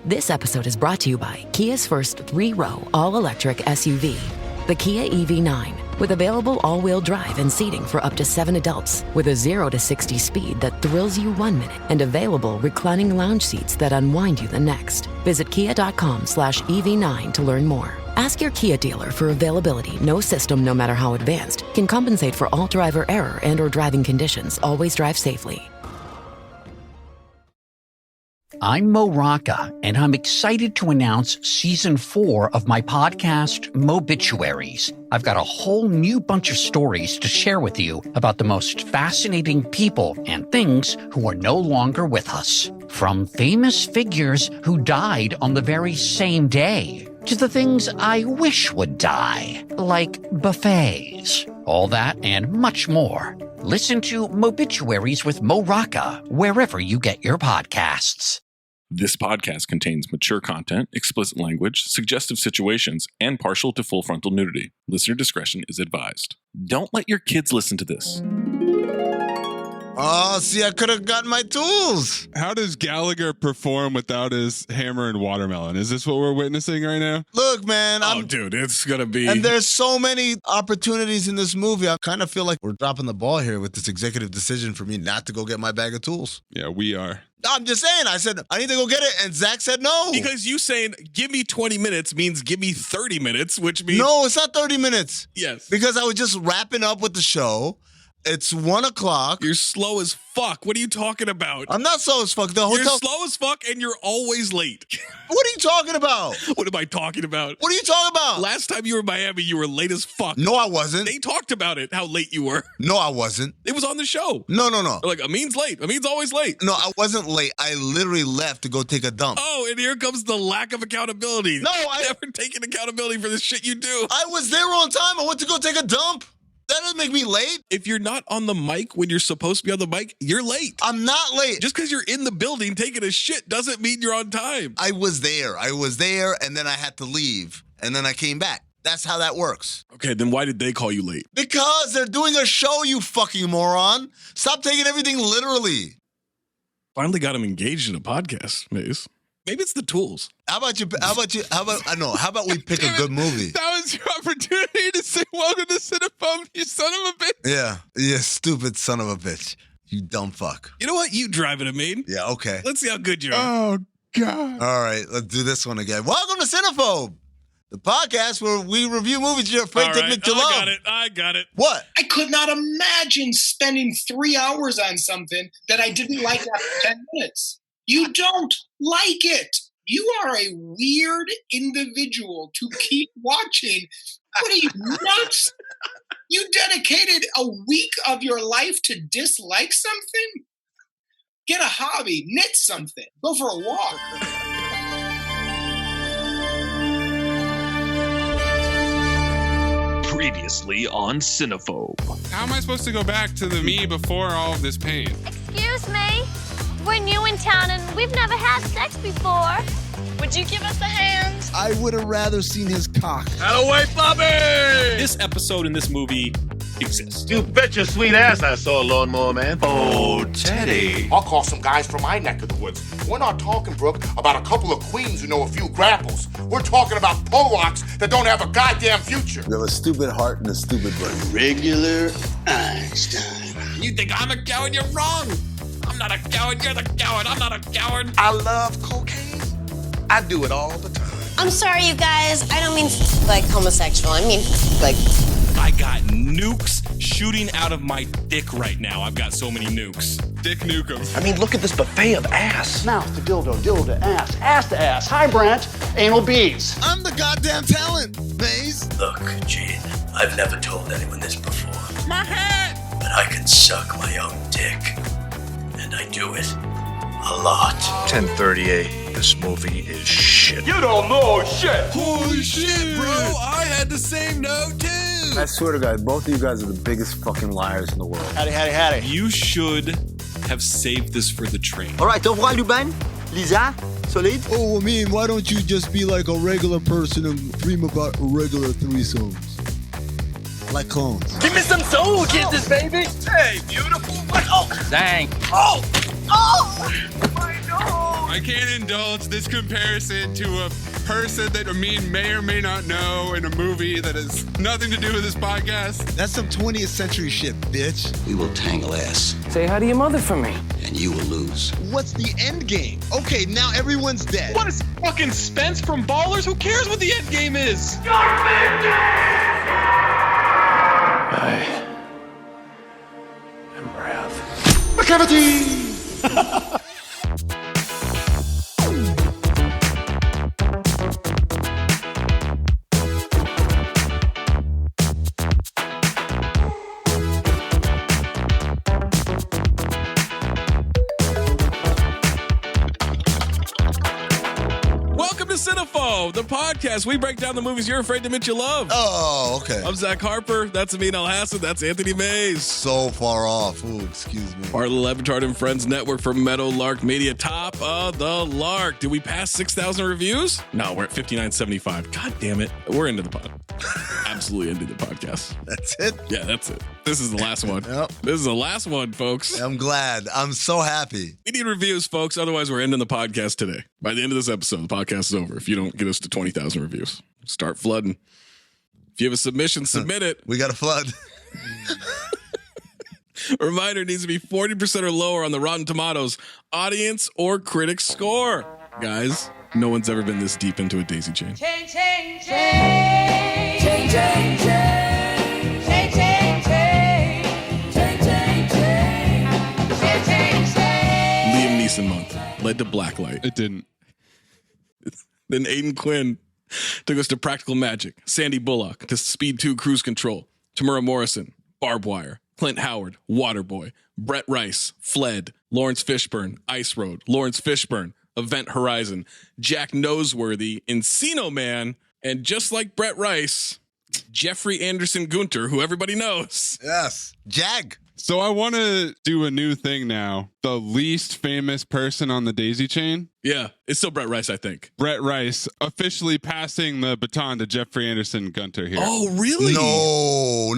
This episode is brought to you by Kia's first 3-row all-electric SUV, the Kia EV9, with available all-wheel drive and seating for up to 7 adults, with a 0 to 60 speed that thrills you 1 minute, and available reclining lounge seats that unwind you the next. Visit kia.com/EV9 to learn more. Ask your Kia dealer for availability. No system, no matter how advanced, can compensate for all driver error and or driving conditions. Always drive safely. I'm Mo Rocca, and I'm excited to announce Season 4 of my podcast, Mobituaries. I've got a whole new bunch of stories to share with you about the most fascinating people and things who are no longer with us. From famous figures who died on the very same day, to the things I wish would die, like buffets. All that and much more. Listen to Mobituaries with Mo Rocca wherever you get your podcasts. This podcast contains mature content, explicit language, suggestive situations, and partial to full frontal nudity. Listener discretion is advised. Don't let your kids listen to this. Oh, see, I could have gotten my tools. How does Gallagher perform without his hammer and watermelon? Is this what we're witnessing right now? Look, man. Dude, it's going to be... And there's so many opportunities in this movie. I kind of feel like we're dropping the ball here with this executive decision for me not to go get my bag of tools. Yeah, we are. I'm just saying. I said, I need to go get it, and Zach said no. Because you saying, give me 20 minutes means give me 30 minutes, which means... No, it's not 30 minutes. Yes. Because I was just wrapping up with the show. It's 1 o'clock. You're slow as fuck. What are you talking about? I'm not slow as fuck. You're slow as fuck, and you're always late. What are you talking about? What am I talking about? What are you talking about? Last time you were in Miami, you were late as fuck. No, I wasn't. They talked about it, how late you were. No, I wasn't. It was on the show. No. They're like, Amin's late. Amin's always late. No, I wasn't late. I literally left to go take a dump. Oh, and here comes the lack of accountability. No, I never taken accountability for the shit you do. I was there on time. I went to go take a dump. That doesn't make me late. If you're not on the mic when you're supposed to be on the mic, you're late. I'm not late. Just because you're in the building taking a shit doesn't mean you're on time. I was there, and then I had to leave, and then I came back. That's how that works. Okay, then why did they call you late? Because they're doing a show, you fucking moron. Stop taking everything literally. Finally got him engaged in a podcast, Maze. Maybe it's the tools. How about we pick a good movie? That was your opportunity to say, welcome to Cinephobe, you son of a bitch. Yeah, stupid son of a bitch. You dumb fuck. You know what? You drive it, Amin. Yeah, okay. Let's see how good you are. Oh, God. All right, let's do this one again. Welcome to Cinephobe, the podcast where we review movies you're afraid to admit you love. I got it. What? I could not imagine spending 3 hours on something that I didn't like after 10 minutes. You don't like it. You are a weird individual to keep watching. What are you, nuts? You dedicated a week of your life to dislike something? Get a hobby, knit something, go for a walk. Previously on Cinephobe. How am I supposed to go back to the me before all of this pain? Excuse me? We're new in town and we've never had sex before. Would you give us a hand? I would have rather seen his cock. Out of way, Bobby! This episode in this movie exists. You bet your sweet ass I saw a lawnmower man. Oh, Teddy. I'll call some guys from my neck of the woods. We're not talking, Brooke, about a couple of queens who know a few grapples. We're talking about Polacks that don't have a goddamn future. You have a stupid heart and a stupid brain. Regular Einstein. You think I'm a coward? You're wrong. I'm not a coward. You're the coward. I'm not a coward. I love cocaine. I do it all the time. I'm sorry, you guys. I don't mean like homosexual. I mean like... I got nukes shooting out of my dick right now. I've got so many nukes. Dick Nukem. I mean, look at this buffet of ass. Mouth to dildo, dildo to ass to ass. Hi, Brent. Anal beads. I'm the goddamn talent, Maze. Look, Gene, I've never told anyone this before. My head! But I can suck my own dick. And I do it a lot. 1038. This movie is shit. You don't know shit. Holy shit, bro. I had the same note, too. I swear to God, both of you guys are the biggest fucking liars in the world. Howdy. You should have saved this for the train. All right, au revoir, Lubin. Lisa, solid. Oh, I mean, why don't you just be like a regular person and dream about regular threesomes? Like clones. Give me some soul kisses, baby. Hey, beautiful. Oh, Dang. oh, my nose. I can't indulge this comparison to a person that Amin may or may not know in a movie that has nothing to do with this podcast. That's some 20th century shit, bitch. We will tangle ass, Say hi to your mother for me. and you will lose. What's the end game? Okay, now everyone's dead. What is fucking Spence from Ballers? Who cares what the end game is? I am wrath. McCavity! Welcome to Cinephobe, the podcast. We break down the movies you're afraid to admit you love. Oh, okay. I'm Zach Harper. That's Amin Al-Hassan. That's Anthony Mayes. So far off. Ooh, excuse me. Part of the Levitard and Friends Network for Meadowlark Media. Top of the Lark. Did we pass 6,000 reviews? No, we're at 5,975. God damn it. We're into the pod. Absolutely into the podcast. That's it? Yeah, that's it. This is the last one. Yep. This is the last one, folks. I'm glad. I'm so happy. We need reviews, folks. Otherwise, we're ending the podcast today. By the end of this episode, the podcast is over. If you don't get us to 20,000 reviews, start flooding. If you have a submission, submit it. We got a flood. A reminder, it needs to be 40% or lower on the Rotten Tomatoes audience or critic score. Guys, no one's ever been this deep into a daisy chain. Chain, chain, chain. Chain, chain, chain. Chain, chain, chain. Chain, chain, chain. Chain, chain, chain. Liam Neeson month led to Blacklight. It didn't. Then Aidan Quinn took us to Practical Magic, Sandy Bullock to Speed 2 Cruise Control, Tamura Morrison, Barbed Wire, Clint Howard, Waterboy, Brett Rice, Fled, Lawrence Fishburne, Ice Road, Lawrence Fishburne, Event Horizon, Jack Noseworthy, Encino Man, and just like Brett Rice, Jeffrey Anderson Gunter, who everybody knows. Yes. Jag. So I want to do a new thing now. The least famous person on the daisy chain. Yeah, it's still Brett Rice, I think. Brett Rice officially passing the baton to Jeffrey Anderson Gunter here. Oh, really? No.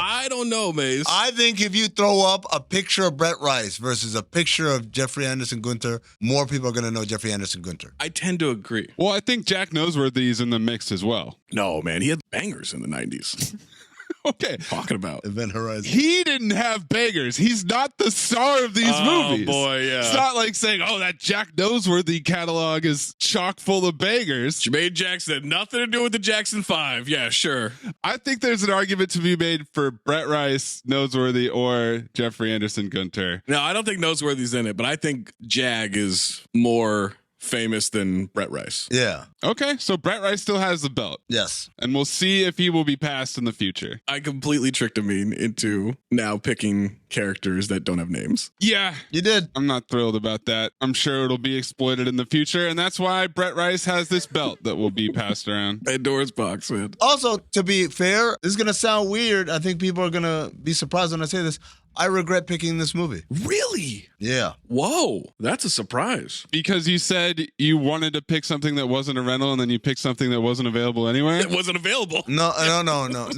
I don't know, Maze. I think if you throw up a picture of Brett Rice versus a picture of Jeffrey Anderson Gunter, more people are going to know Jeffrey Anderson Gunter. I tend to agree. Well, I think Jack Noseworthy is in the mix as well. No, man, he had bangers in the 90s. Okay. Talking about Event Horizon. He didn't have bangers. He's not the star of these movies. Oh, boy, yeah. It's not like saying, oh, that Jack Noseworthy catalog is chock full of bangers. Jermaine Jackson had nothing to do with the Jackson 5. Yeah, sure. I think there's an argument to be made for Brett Rice, Noseworthy, or Jeffrey Anderson Gunter. No, I don't think Noseworthy's in it, but I think Jag is more famous than Brett Rice. Yeah. Okay, so Brett Rice still has the belt. Yes. And we'll see if he will be passed in the future. I completely tricked Amin into now picking characters that don't have names. Yeah. You did. I'm not thrilled about that. I'm sure it'll be exploited in the future, and that's why Brett Rice has this belt that will be passed around. Pandora's box, man. Also, to be fair, this is going to sound weird. I think people are going to be surprised when I say this. I regret picking this movie. Really? Yeah. Whoa, that's a surprise. Because you said you wanted to pick something that wasn't a rental, and then you picked something that wasn't available anyway? It wasn't available. No.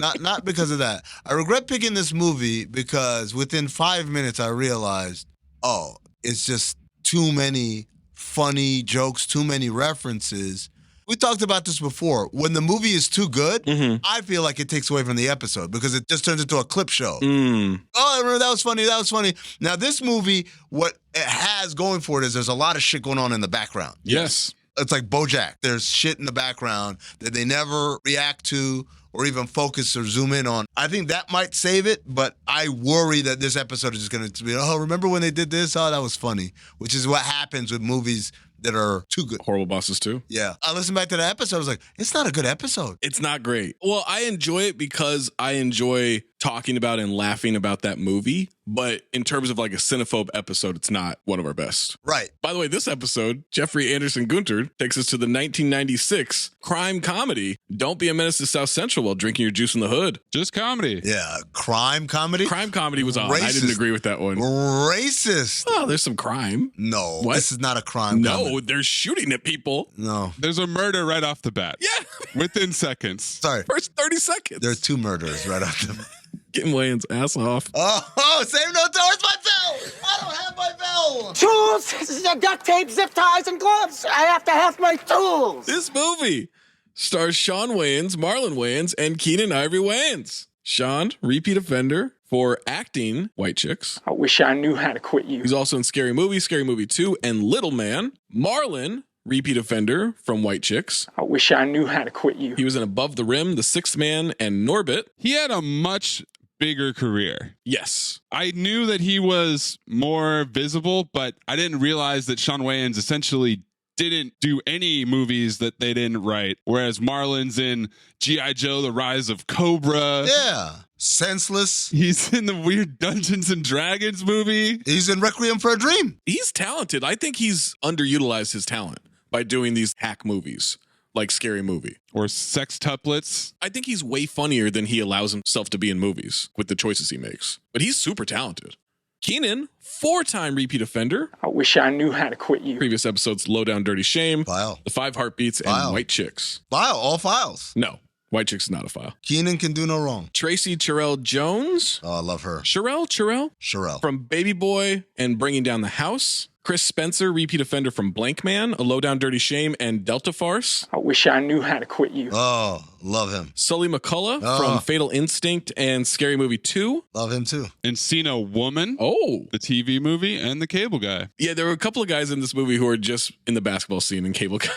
Not because of that. I regret picking this movie because within 5 minutes I realized, oh, it's just too many funny jokes, too many references. We talked about this before. When the movie is too good, I feel like it takes away from the episode because it just turns into a clip show. Oh, I remember that was funny. Now, this movie, what it has going for it is there's a lot of shit going on in the background. Yes. It's like BoJack. There's shit in the background that they never react to or even focus or zoom in on. I think that might save it, but I worry that this episode is just going to be, oh, remember when they did this? Oh, that was funny, which is what happens with movies that are too good. Horrible Bosses too. Yeah. I listened back to the episode. I was like, it's not a good episode. It's not great. Well, I enjoy it because I enjoy talking about and laughing about that movie. But in terms of like a Cinephobe episode, it's not one of our best. Right. By the way, this episode, Jeffrey Anderson Gunter takes us to the 1996 crime comedy, Don't Be a Menace to South Central While Drinking Your Juice in the Hood. Just comedy. Yeah. Crime comedy? Crime comedy was odd. Racist. I didn't agree with that one. Racist. Oh, there's some crime. No. What? This is not a crime comedy. No, they're shooting at people. No. There's a murder right off the bat. Yeah. Within seconds. Sorry. First 30 seconds. There are two murders right off the bat. Getting Wayne's ass off. Oh, save no towards myself. I don't have my bell. Tools, duct tape, zip ties, and gloves. I have to have my tools. This movie stars Sean Wayans, Marlon Wayans, and Keenan Ivory Wayans. Sean, repeat offender for acting White Chicks. I wish I knew how to quit you. He's also in Scary Movie, Scary Movie 2, and Little Man. Marlon, repeat offender from White Chicks. I wish I knew how to quit you. He was in Above the Rim, The Sixth Man, and Norbit. He had a much bigger career. Yes. I knew that he was more visible, but I didn't realize that Sean Wayans essentially didn't do any movies that they didn't write. Whereas Marlon's in G.I. Joe, The Rise of Cobra. Yeah. Senseless. He's in the weird Dungeons and Dragons movie. He's in Requiem for a Dream. He's talented. I think he's underutilized his talent by doing these hack movies like Scary Movie. Or Sextuplets. I think he's way funnier than he allows himself to be in movies with the choices he makes. But he's super talented. Keenan, 4-time repeat offender. I wish I knew how to quit you. Previous episodes, Low Down Dirty Shame, File. The Five Heartbeats, and White Chicks. File, all files. No, White Chicks is not a file. Keenan can do no wrong. Tracy Terrell Jones. Oh, I love her. Sherelle. From Baby Boy and Bringing Down the House. Chris Spencer, repeat offender from Blank Man, A Low Down Dirty Shame, and Delta Farce. I wish I knew how to quit you. Oh, love him. Sully McCullough from Fatal Instinct and Scary Movie 2. Love him too. Encino Woman. Oh. The TV movie and the Cable Guy. Yeah, there were a couple of guys in this movie who are just in the basketball scene in Cable Guy.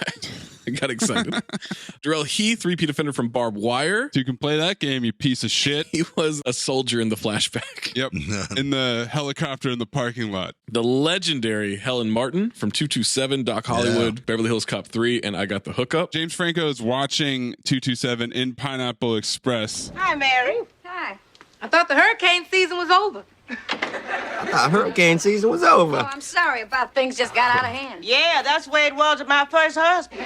I got excited. Darrell Heath, repeat offender from Barbed Wire. So you can play that game, you piece of shit. He was a soldier in the flashback. Yep. In the helicopter in the parking lot. The legendary Helen Martin from 227, Doc Hollywood, Beverly Hills Cop 3, and I Got the Hookup. James Franco is watching 227 in Pineapple Express. Hi, Mary. Hi. I thought the hurricane season was over. Hurricane season was over. Oh, I'm sorry about things just got out of hand. Yeah, that's the way it was with my first husband.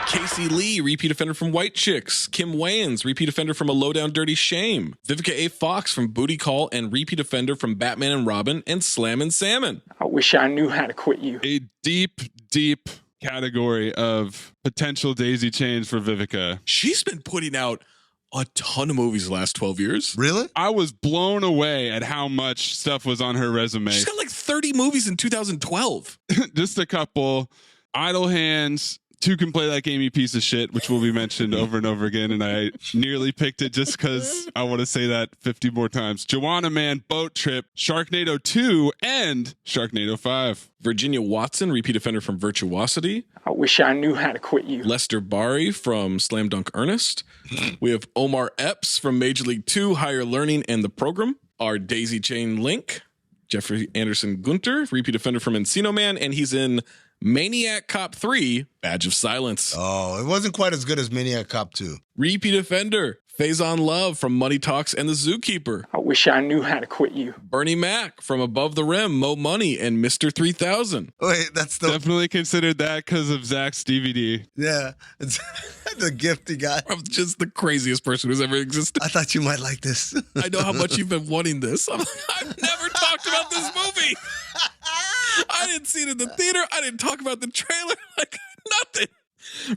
Casey Lee, repeat offender from White Chicks. Kim Wayans, repeat offender from A Low Down Dirty Shame. Vivica A. Fox from Booty Call and repeat offender from Batman and Robin and Slammin' Salmon. I wish I knew how to quit you. A deep, deep category of potential daisy chains for Vivica. She's been putting out a ton of movies the last 12 years. Really? I was blown away at how much stuff was on her resume. She's got like 30 movies in 2012. Just a couple. Idle Hands, Two Can Play That Game, You Piece of Shit, which will be mentioned over and over again, and I nearly picked it just because I want to say that 50 more times. Joanna Man, Boat Trip, Sharknado 2, and Sharknado 5. Virginia Watson, repeat offender from Virtuosity. I wish I knew how to quit you. Lester Bari from Slam Dunk Ernest. We have Omar Epps from Major League 2, Higher Learning, and The Program. Our daisy chain link, Jeffrey Anderson Gunter, repeat offender from Encino Man, and he's in Maniac Cop 3, Badge of Silence. Oh, it wasn't quite as good as Maniac Cop 2. Repeat offender, Faison Love from Money Talks and The Zookeeper. I wish I knew how to quit you. Bernie Mac from Above the Rim, Mo Money, and Mr. 3000. Wait, that's the... Definitely considered that because of Zach's DVD. Yeah, it's the gift he got. I'm just the craziest person who's ever existed. I thought you might like this. I know how much you've been wanting this. I've never talked about this movie. I didn't see it in the theater. I didn't talk about the trailer. Like, nothing.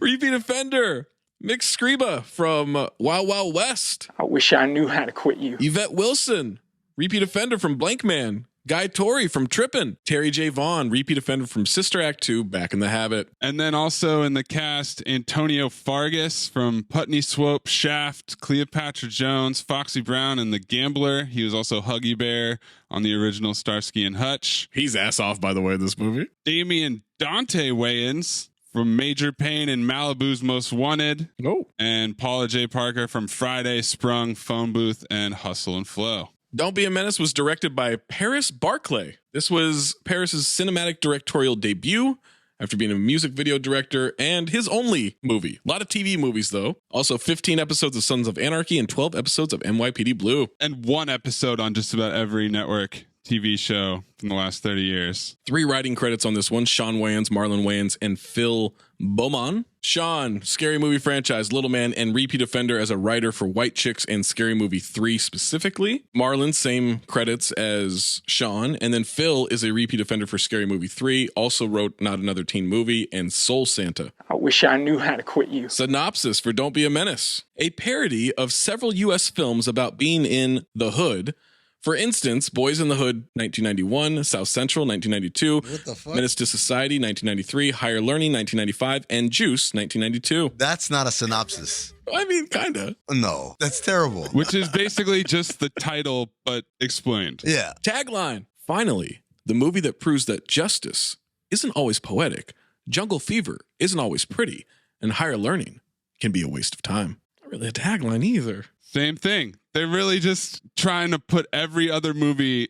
Repeat offender, Mick Scriba from Wild Wild West. I wish I knew how to quit you. Yvette Wilson, repeat offender from Blank Man. Guy Torrey from Trippin'. Terry J. Vaughn, repeat offender from Sister Act 2, Back in the Habit. And then also in the cast, Antonio Fargas from Putney Swope, Shaft, Cleopatra Jones, Foxy Brown, and The Gambler. He was also Huggy Bear on the original Starsky and Hutch. He's ass off, by the way, in this movie. Damian Dante Wayans from Major Payne and Malibu's Most Wanted. Oh. And Paula J. Parker from Friday, Sprung, Phone Booth, and Hustle and Flow. Don't Be a Menace was directed by Paris Barclay. This was Paris's cinematic directorial debut after being a music video director and his only movie. A lot of TV movies, though. Also 15 episodes of Sons of Anarchy and 12 episodes of NYPD Blue. And one episode on just about every network TV show from the last 30 years. 3 writing credits on this one: Sean Wayans, Marlon Wayans, and Phil Beaumont. Sean, Scary Movie franchise, Little Man, and repeat offender as a writer for White Chicks and Scary Movie 3 specifically. Marlon, same credits as Sean. And then Phil is a repeat offender for Scary Movie 3, also wrote Not Another Teen Movie and Soul Santa. I wish I knew how to quit you. Synopsis for Don't Be a Menace: a parody of several U.S. films about being in the hood For instance, Boys in the Hood, 1991, South Central, 1992, What the fuck? Menace to Society, 1993, Higher Learning, 1995, and Juice, 1992. That's not a synopsis. I mean, kind of. No, that's terrible. Which is basically just the title, but explained. Yeah. Tagline. Finally, the movie that proves that justice isn't always poetic, Jungle Fever isn't always pretty, and Higher Learning can be a waste of time. Not really a tagline either. Same thing. They're really just trying to put every other movie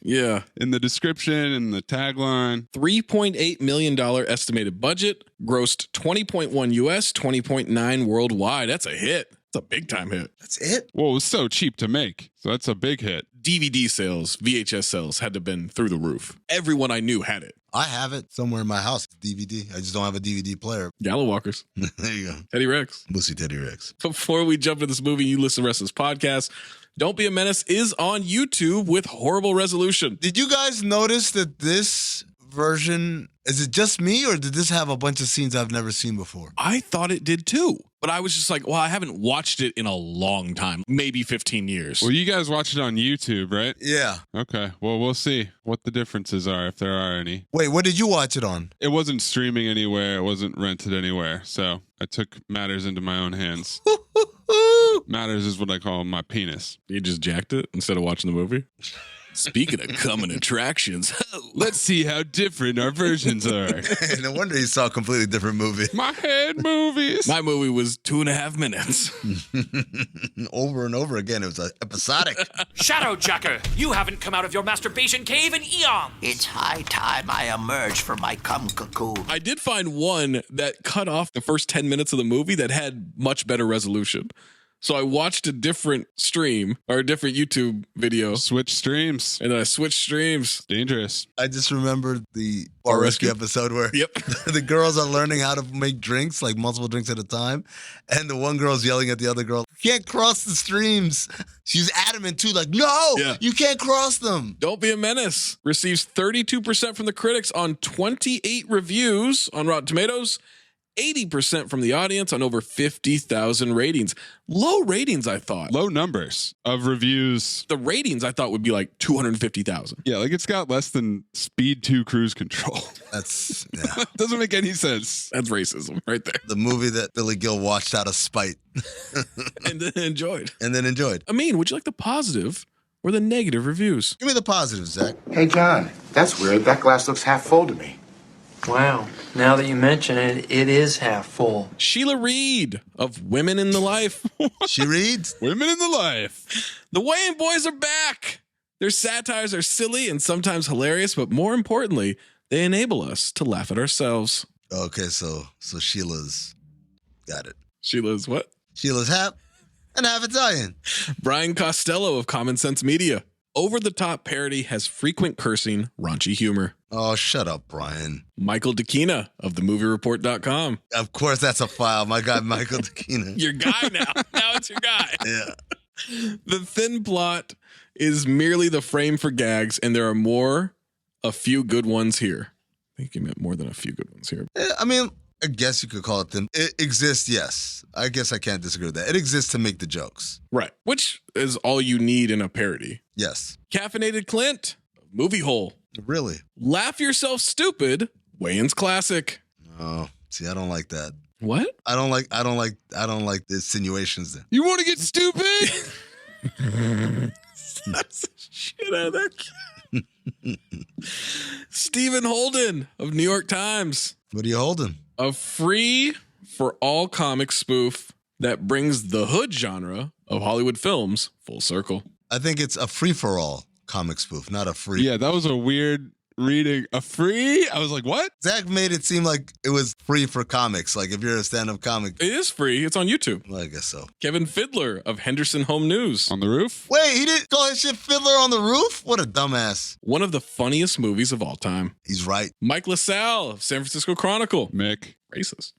Yeah. in the description and the tagline. $3.8 million estimated budget, grossed 20.1 US, 20.9 worldwide. That's a hit. It's a big time hit. That's it? Well, it was so cheap to make. So that's a big hit. DVD sales, VHS sales had to have been through the roof. Everyone I knew had it. I have it somewhere in my house, DVD. I just don't have a DVD player. Gallow Walkers. There you go. Teddy Rex. We'll see Teddy Rex. Before we jump into this movie, you listen to the rest of this podcast. Don't Be a Menace is on YouTube with horrible resolution. Did you guys notice that this version, is it just me or did this have a bunch of scenes I've never seen before? I thought it did too, but I was just like, well, I haven't watched it in a long time, maybe 15 years. Well, you guys watch it on YouTube, right? Yeah. Okay. Well, we'll see what the differences are, if there are any. Wait, what did you watch it on? It wasn't streaming anywhere. It wasn't rented anywhere. So I took matters into my own hands. Matters is what I call my penis. You just jacked it instead of watching the movie? Speaking of coming attractions, let's see how different our versions are. No wonder you saw a completely different movie. My head movies. My movie was 2.5 minutes. Over and over again. It was episodic. Shadow Jacker, you haven't come out of your masturbation cave in eons. It's high time I emerge from my cum cocoon. I did find one that cut off the first 10 minutes of the movie that had much better resolution. So I watched a different stream or a different YouTube video. Switch streams. And then I switched streams. Dangerous. I just remembered the Bar Rescue episode where the girls are learning how to make drinks, like multiple drinks at a time. And the one girl's yelling at the other girl, you can't cross the streams. She's adamant too, like, no, you can't cross them. Don't Be a Menace receives 32% from the critics on 28 reviews on Rotten Tomatoes. 80% from the audience on over 50,000 ratings. Low ratings, I thought. Low numbers of reviews. The ratings I thought would be like 250,000. Yeah, like it's got less than Speed 2 Cruise Control. That's, doesn't make any sense. That's racism right there. The movie that Billy Gill watched out of spite. And then enjoyed. Amin, would you like the positive or the negative reviews? Give me the positive, Zach. Hey, John, that's weird. That glass looks half full to me. Wow. Now that you mention it, it is half full. Sheila Reed of Women in the Life. She reads? Women in the Life. The Wayans boys are back. Their satires are silly and sometimes hilarious, but more importantly, they enable us to laugh at ourselves. Okay, so Sheila's got it. Sheila's what? Sheila's half and half Italian. Brian Costello of Common Sense Media. Over-the-top parody has frequent cursing, raunchy humor. Oh, shut up, Brian. Michael DeKina of themoviereport.com. Of course, that's a file. My guy, Michael DeKina. Your guy now. Now it's your guy. Yeah. The thin plot is merely the frame for gags, and there are a few good ones here. I think you meant more than a few good ones here. I mean, I guess you could call it thin. It exists, yes. I guess I can't disagree with that. It exists to make the jokes. Right. Which is all you need in a parody. Yes. Caffeinated Clint, Movie Hole. Really? Laugh Yourself Stupid, Wayans Classic. Oh, see, I don't like that. What? I don't like the insinuations there. You want to get stupid? That's the shit out of that kid. Stephen Holden of New York Times. What are you holding? A free for all comic spoof that brings the hood genre of Hollywood films full circle. I think it's a free-for-all comic spoof, not a free. Yeah, that was a weird reading. A free? I was like, what? Zach made it seem like it was free for comics. Like if you're a stand-up comic. It is free. It's on YouTube. Well, I guess so. Kevin Fiddler of Henderson Home News. On the Roof? Wait, he didn't call his shit Fiddler on the Roof? What a dumbass. One of the funniest movies of all time. He's right. Mike LaSalle of San Francisco Chronicle. Mick. Racist.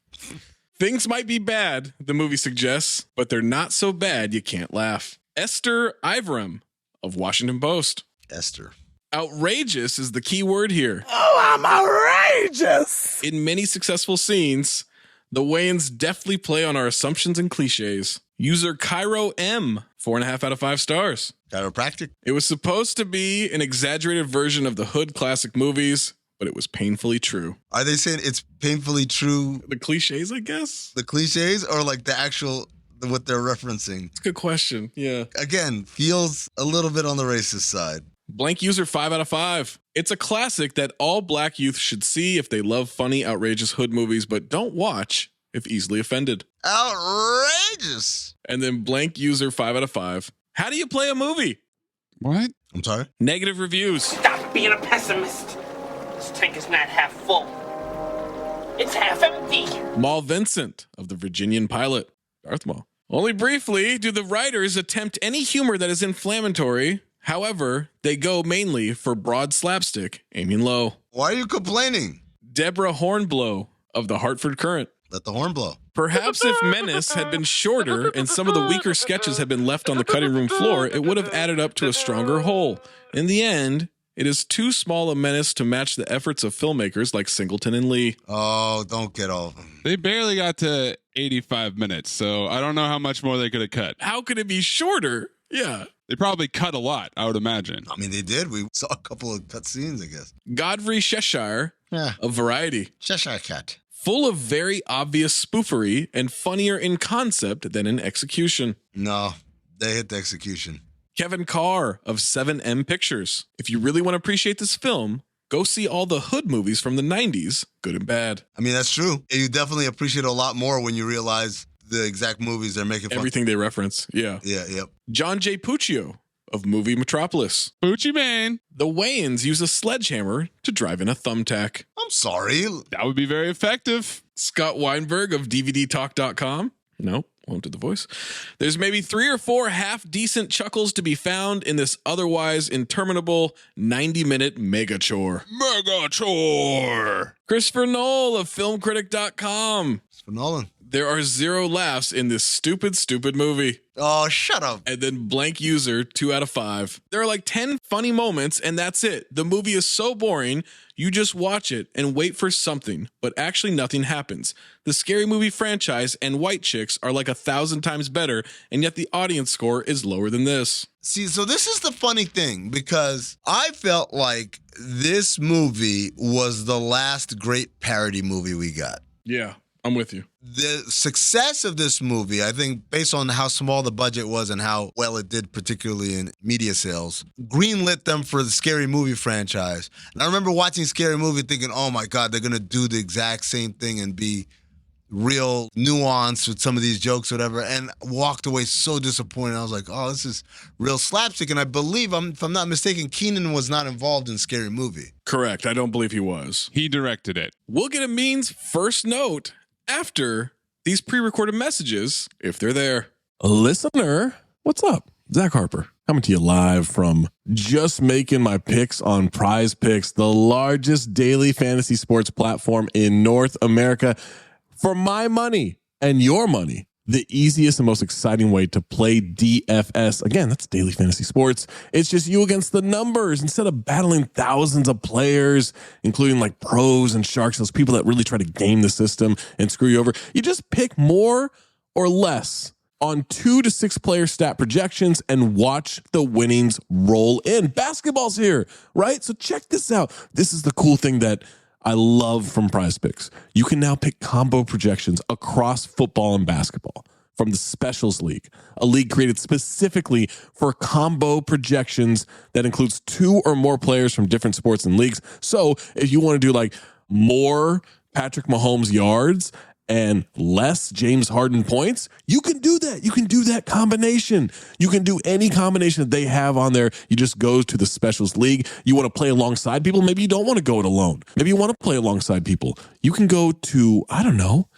Things might be bad, the movie suggests, but they're not so bad you can't laugh. Esther Iveram of Washington Post. Esther. Outrageous is the key word here. Oh, I'm outrageous! In many successful scenes, The Wayans deftly play on our assumptions and cliches. User Cairo M, 4.5 out of 5 stars. Chiropractic? It was supposed to be an exaggerated version of the Hood classic movies, but it was painfully true. Are they saying it's painfully true? The cliches, I guess? The cliches or like the actual, what they're referencing? It's a good question, yeah. Again, feels a little bit on the racist side. Blank user 5 out of 5. It's a classic that all black youth should see if they love funny, outrageous Hood movies, but don't watch if easily offended. Outrageous. And then blank user 5 out of 5. How do you play a movie? What? I'm sorry? Negative reviews. Stop being a pessimist. This tank is not half full. It's half empty. Maul Vincent of the Virginian Pilot. Darth Maul. Only briefly do the writers attempt any humor that is inflammatory. However, they go mainly for broad slapstick, aiming low. Why are you complaining? Deborah Hornblow of the Hartford Courant. Let the horn blow. Perhaps if Menace had been shorter and some of the weaker sketches had been left on the cutting room floor, it would have added up to a stronger whole. In the end, it is too small a menace to match the efforts of filmmakers like Singleton and Lee. Oh, don't get all of them. They barely got to 85 minutes, so I don't know how much more they could have cut. How could it be shorter? Yeah. They probably cut a lot, I would imagine. I mean, they did. We saw a couple of cut scenes, I guess. Godfrey Cheshire of Variety. Cheshire Cat. Full of very obvious spoofery and funnier in concept than in execution. No, they hit the execution. Kevin Carr of 7M Pictures. If you really want to appreciate this film, go see all the Hood movies from the 90s, good and bad. I mean, that's true. You definitely appreciate a lot more when you realize the exact movies they're making fun. Everything they reference, yeah. Yeah, yep. John J. Puccio of Movie Metropolis. Pucci man. The Wayans use a sledgehammer to drive in a thumbtack. I'm sorry. That would be very effective. Scott Weinberg of DVDTalk.com. Nope, won't do the voice. There's maybe 3 or 4 half-decent chuckles to be found in this otherwise interminable 90-minute mega chore. Mega chore. Christopher Knoll of FilmCritic.com. Christopher Nolan. There are 0 laughs in this stupid movie. Oh, shut up. And then blank user 2 out of 5. There are like 10 funny moments and that's it. The movie is so boring, you just watch it and wait for something, but actually nothing happens. The Scary Movie franchise and White Chicks are like 1,000 times better, and yet the audience score is lower than this. See, so this is the funny thing, because I felt like this movie was the last great parody movie we got. Yeah, I'm with you. The success of this movie, I think, based on how small the budget was and how well it did, particularly in media sales, greenlit them for the Scary Movie franchise. And I remember watching Scary Movie thinking, oh my God, they're going to do the exact same thing and be real nuanced with some of these jokes or whatever, and walked away so disappointed. I was like, oh, this is real slapstick. And I believe, if I'm not mistaken, Keenan was not involved in Scary Movie. Correct. I don't believe he was. He directed it. We'll get Amin's first note after these pre-recorded messages, if they're there. Listener, what's up? Zach Harper, coming to you live from Just Making My Picks on Prize Picks, the largest daily fantasy sports platform in North America. For my money and your money, the easiest and most exciting way to play DFS. Again, that's daily fantasy sports. It's just you against the numbers instead of battling thousands of players, including like pros and sharks, those people that really try to game the system and screw you over. You just pick more or less on 2 to 6 player stat projections and watch the winnings roll in. Basketball's here, right? So check this out. This is the cool thing that I love from Prize Picks. You can now pick combo projections across football and basketball from the Specials League, a league created specifically for combo projections that includes 2 or more players from different sports and leagues. So if you want to do like more Patrick Mahomes yards and less James Harden points, you can do that. You can do that combination. You can do any combination that they have on there. You just go to the Specials League. You want to play alongside people. Maybe you don't want to go it alone. Maybe you want to play alongside people. You can go to, I don't know,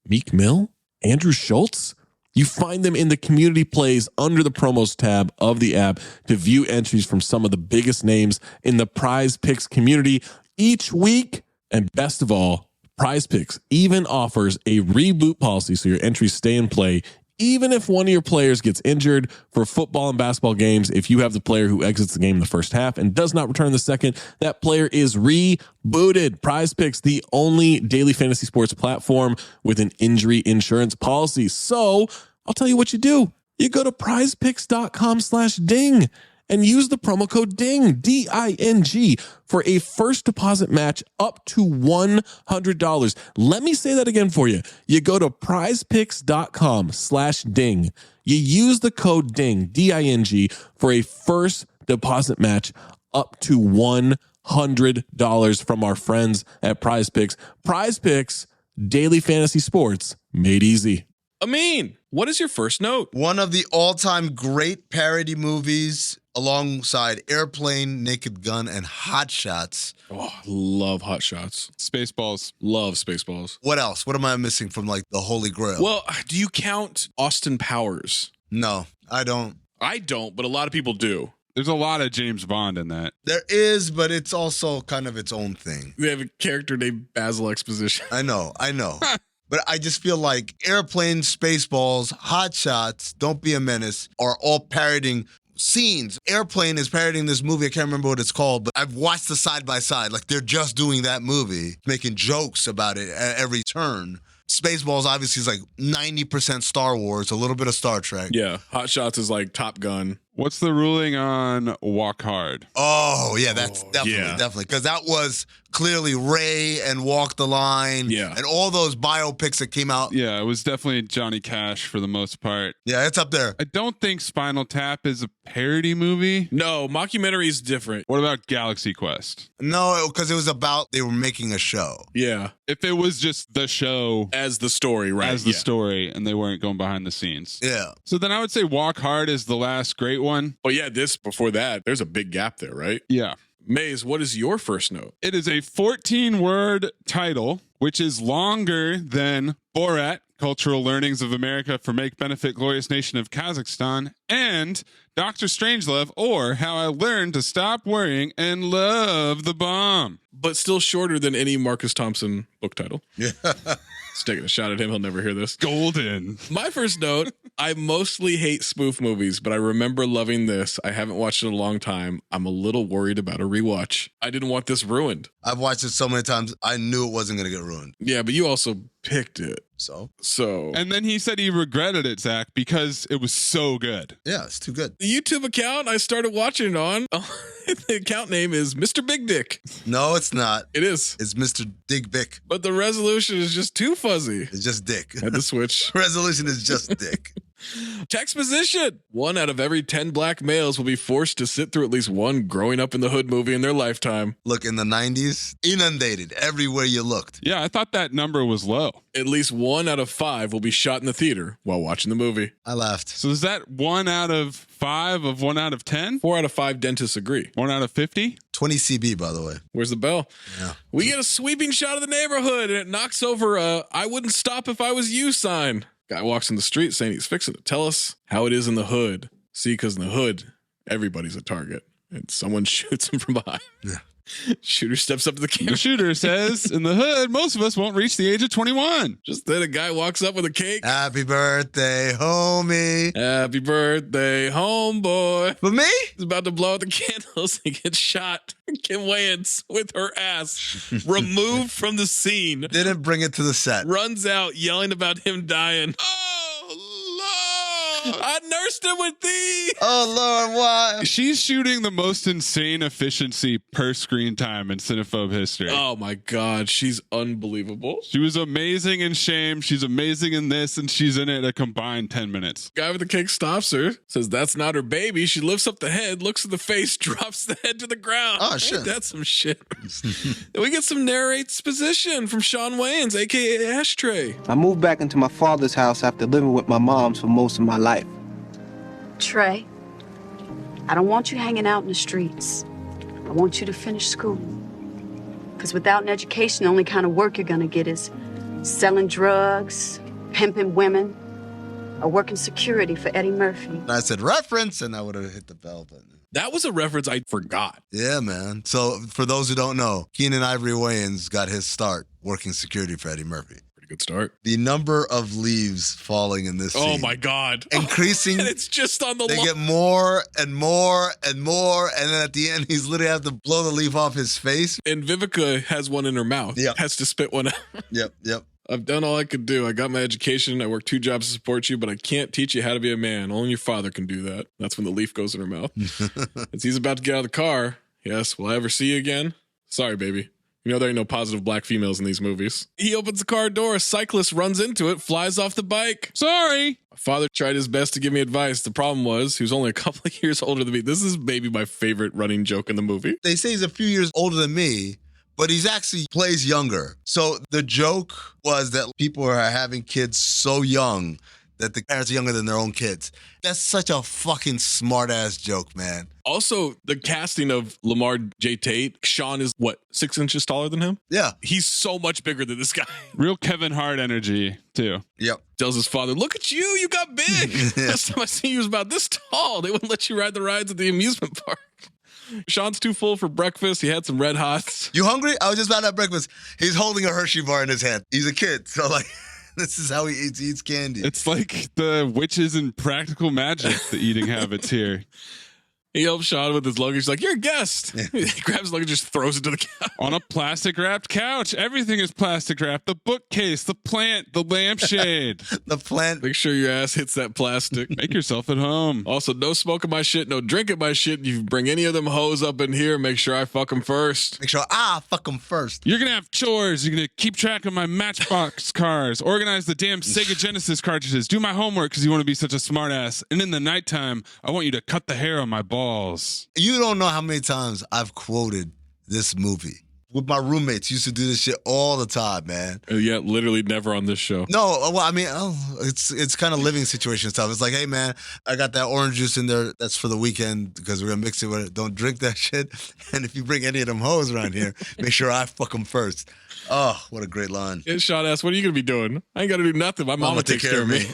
Meek Mill, Andrew Schultz. You find them in the community plays under the promos tab of the app to view entries from some of the biggest names in the Prize Picks community each week. And best of all, Prize Picks even offers a reboot policy so your entries stay in play Even if one of your players gets injured for football and basketball games, if you have the player who exits the game in the first half and does not return the second, that player is rebooted. Prize Picks, the only daily fantasy sports platform with an injury insurance policy. So I'll tell you what you do. You go to prizepicks.com/ding and use the promo code DING, D-I-N-G, for a first deposit match up to $100. Let me say that again for you. You go to prizepicks.com/ding. You use the code DING, D-I-N-G, for a first deposit match up to $100 from our friends at Prize Picks. Prize Picks, daily fantasy sports made easy. Amin, what is your first note? One of the all-time great parody movies alongside Airplane, Naked Gun, and Hot Shots. Oh, love Hot Shots. Spaceballs. Love Spaceballs. What else? What am I missing from like the Holy Grail? Well, do you count Austin Powers? No, I don't. I don't, but a lot of people do. There's a lot of James Bond in that. There is, but it's also kind of its own thing. They have a character named Basil Exposition. I know. But I just feel like Airplane, Spaceballs, Hot Shots, Don't Be a Menace are all parodying scenes. Airplane is parodying this movie. I can't remember what it's called, but I've watched the side by side. Like they're just doing that movie, making jokes about it at every turn. Spaceballs obviously is like 90% Star Wars, a little bit of Star Trek. Yeah, Hot Shots is like Top Gun. What's the ruling on Walk Hard? Oh, yeah, that's definitely. Because that was clearly Ray and Walk the Line. Yeah. And all those biopics that came out. Yeah, it was definitely Johnny Cash for the most part. Yeah, it's up there. I don't think Spinal Tap is a parody movie. No, mockumentary is different. What about Galaxy Quest? No, because it was about they were making a show. Yeah. If it was just the show. As the story, right? As the story, and they weren't going behind the scenes. Yeah. So then I would say Walk Hard is the last great one. Oh, yeah, this before that, there's a big gap there, right? Yeah. Maze, what is your first note? It is a 14-word title, which is longer than Borat, Cultural Learnings of America for Make Benefit Glorious Nation of Kazakhstan, and Dr. Strangelove, or How I Learned to Stop Worrying and Love the Bomb. But still shorter than any Marcus Thompson book title. Yeah. Just taking a shot at him. He'll never hear this. Golden. My first note, I mostly hate spoof movies, but I remember loving this. I haven't watched it in a long time. I'm a little worried about a rewatch. I didn't want this ruined. I've watched it so many times, I knew it wasn't going to get ruined. Yeah, but you also picked it. So? And then he said he regretted it, Zach, because it was so good. Yeah, it's too good. The YouTube account I started watching it on, the account name is Mr. Big Dick. No, it's not. It is. It's Mr. Dig Bick. But the resolution is just too fuzzy. It's just dick. Had to switch. Resolution is just dick. Textposition. 1 out of every 10 black males will be forced to sit through at least one growing up in the hood movie in their lifetime. Look, in the 90s, inundated everywhere you looked. Yeah, I thought that number was low. At least 1 out of 5 will be shot in the theater while watching the movie. I laughed. So is that 1 out of 5 of 1 out of 10? 4 out of 5 dentists agree. 1 out of 50? 20 CB, by the way. Where's the bell? Yeah. We get a sweeping shot of the neighborhood and it knocks over a I wouldn't stop if I was you sign. Guy walks in the street saying he's fixing to tell us how it is in the hood. See, because in the hood, everybody's a target. And someone shoots him from behind. Yeah. Shooter steps up to the camera. The shooter says, in the hood, most of us won't reach the age of 21. Just then a guy walks up with a cake. Happy birthday, homie. Happy birthday, homeboy. For me? He's about to blow out the candles. He gets shot. Kim Wayans with her ass removed from the scene. Didn't bring it to the set. Runs out yelling about him dying. I nursed him with thee. Oh, Lord, why? She's shooting the most insane efficiency per screen time in Cinephobe history. Oh, my God. She's unbelievable. She was amazing in Shame. She's amazing in this, and she's in it a combined 10 minutes. Guy with the cake stops her, says that's not her baby. She lifts up the head, looks at the face, drops the head to the ground. Oh, shit. Ain't that some shit? Then we get some exposition from Sean Wayans, a.k.a. Ashtray. I moved back into my father's house after living with my moms for most of my life. Trey, I don't want you hanging out in the streets. I want you to finish school. Because without an education, the only kind of work you're going to get is selling drugs, pimping women, or working security for Eddie Murphy. And I said reference, and I would have hit the bell button. That was a reference I forgot. Yeah, man. So for those who don't know, Keenan Ivory Wayans got his start working security for Eddie Murphy. Good start. The number of leaves falling in this scene. Oh my God. Increasing. And it's just on the They line. get more and more and more. And then at the end, he's literally have to blow the leaf off his face. And Vivica has one in her mouth. Yeah. Has to spit one out. Yep. I've done all I could do. I got my education. I worked 2 jobs to support you, but I can't teach you how to be a man. Only your father can do that. That's when the leaf goes in her mouth. As he's about to get out of the car. Yes, will I ever see you again? Sorry, baby. You know there ain't no positive black females in these movies. He opens the car door. A cyclist runs into it, flies off the bike. Sorry. My father tried his best to give me advice. The problem was he was only a couple of years older than me. This is maybe my favorite running joke in the movie. They say he's a few years older than me, but he's actually plays younger. So the joke was that people are having kids so young that the parents are younger than their own kids. That's such a fucking smart-ass joke, man. Also, the casting of Lamar J. Tate, Sean is, 6 inches taller than him? Yeah. He's so much bigger than this guy. Real Kevin Hart energy, too. Yep. Tells his father, look at you got big. Last time I seen you was about this tall. They wouldn't let you ride the rides at the amusement park. Sean's too full for breakfast. He had some Red Hots. You hungry? I was just about to have breakfast. He's holding a Hershey bar in his hand. He's a kid, so like... This is how he eats candy. It's like the witches in Practical Magic, the eating habits here. He helps Sean with his luggage. He's like, you're a guest. He grabs his luggage, just throws it to the couch. On a plastic wrapped couch. Everything is plastic wrapped. The bookcase, the plant, the lampshade. The plant. Make sure your ass hits that plastic. Make yourself at home. Also, no smoking my shit, no drinking my shit. You bring any of them hoes up in here, make sure I fuck them first. Make sure I fuck them first. You're going to have chores. You're going to keep track of my Matchbox cars. Organize the damn Sega Genesis cartridges. Do my homework because you want to be such a smart ass. And in the nighttime, I want you to cut the hair on my balls. You don't know how many times I've quoted this movie. With my roommates, used to do this shit all the time, man. Yeah, literally never on this show. No, well, I mean, it's kind of living situation stuff. It's like, hey, man, I got that orange juice in there. That's for the weekend because we're going to mix it with it. Don't drink that shit. And if you bring any of them hoes around here, make sure I fuck them first. Oh, what a great line. And Sean asks, what are you going to be doing? I ain't got to do nothing. My mama takes care of me.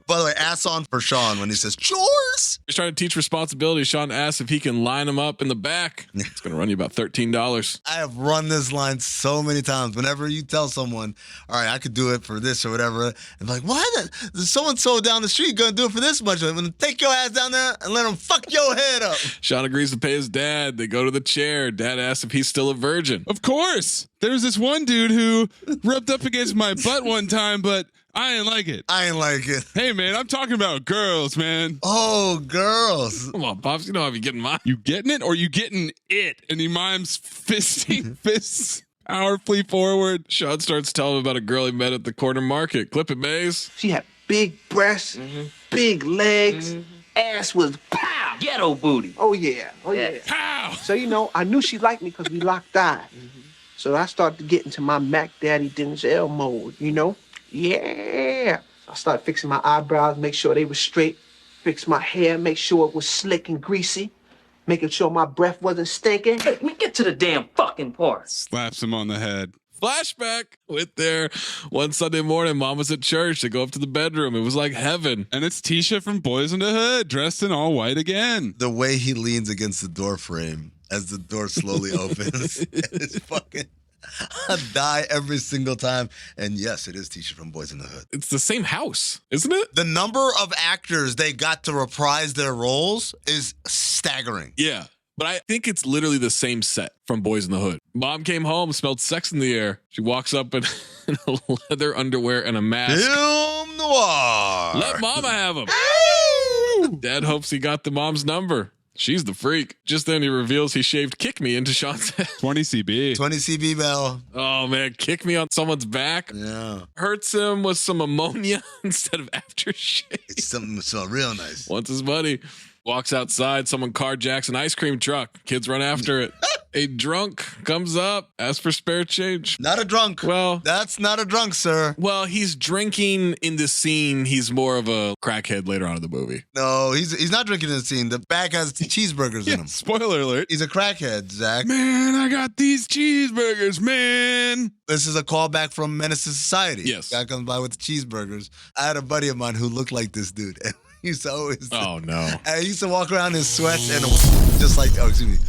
By the way, ass on for Sean when he says, chores. He's trying to teach responsibility. Sean asks if he can line him up in the back. It's going to run you about $13. I have run this line so many times. Whenever you tell someone, all right, I could do it for this or whatever, and like, why there's so-and-so down the street going to do it for this much? I'm going to take your ass down there and let him fuck your head up. Sean agrees to pay his dad. They go to the chair. Dad asks if he's still a virgin. Of course. There's this one dude who rubbed up against my butt one time, but I ain't like it. I ain't like it. Hey, man, I'm talking about girls, man. Oh, girls. Come on, Pops. You know how you getting mine. You getting it or you getting it? And he mimes fisting fists powerfully forward. Sean starts telling him about a girl he met at the corner market. Clip it, Mayes. She had big breasts, big legs, ass was pow. Ghetto booty. Oh, yeah. Oh, yeah. Pow. So, you know, I knew she liked me because we locked eyes. So I started to get into my Mac Daddy Denzel mode, you know? Yeah. I started fixing my eyebrows, make sure they were straight, fix my hair, make sure it was slick and greasy, making sure my breath wasn't stinking. Hey, man, get to the damn fucking part. Slaps him on the head. Flashback with their one Sunday morning. Mom was at church. They go up to the bedroom. It was like heaven. And it's Tisha from Boys in the Hood, dressed in all white again. The way he leans against the door frame as the door slowly opens is fucking... I die every single time. And yes, it is Tisha from Boys in the Hood. It's the same house, isn't it? The number of actors they got to reprise their roles is staggering. Yeah. But I think it's literally the same set from Boys in the Hood. Mom came home, smelled sex in the air. She walks up in a leather underwear and a mask. Film noir. Let Mama have him. Dad hopes he got the mom's number. She's the freak. Just then he reveals he shaved Kick Me into Sean's head. 20 CB. 20 CB, Bell. Oh, man. Kick me on someone's back. Yeah. Hurts him with some ammonia instead of aftershave. It's something that smells real nice. Wants his money. Walks outside. Someone carjacks an ice cream truck. Kids run after it. A drunk comes up, asks for spare change. Not a drunk. Well, that's not a drunk, sir. Well, he's drinking in the scene. He's more of a crackhead later on in the movie. No, he's not drinking in the scene. The bag has cheeseburgers in him. Spoiler alert. He's a crackhead, Zach. Man, I got these cheeseburgers, man. This is a callback from Menace to Society. Yes. Guy comes by with the cheeseburgers. I had a buddy of mine who looked like this dude. He used to always... Oh, no. I used to walk around in sweats and just like... Oh, excuse me.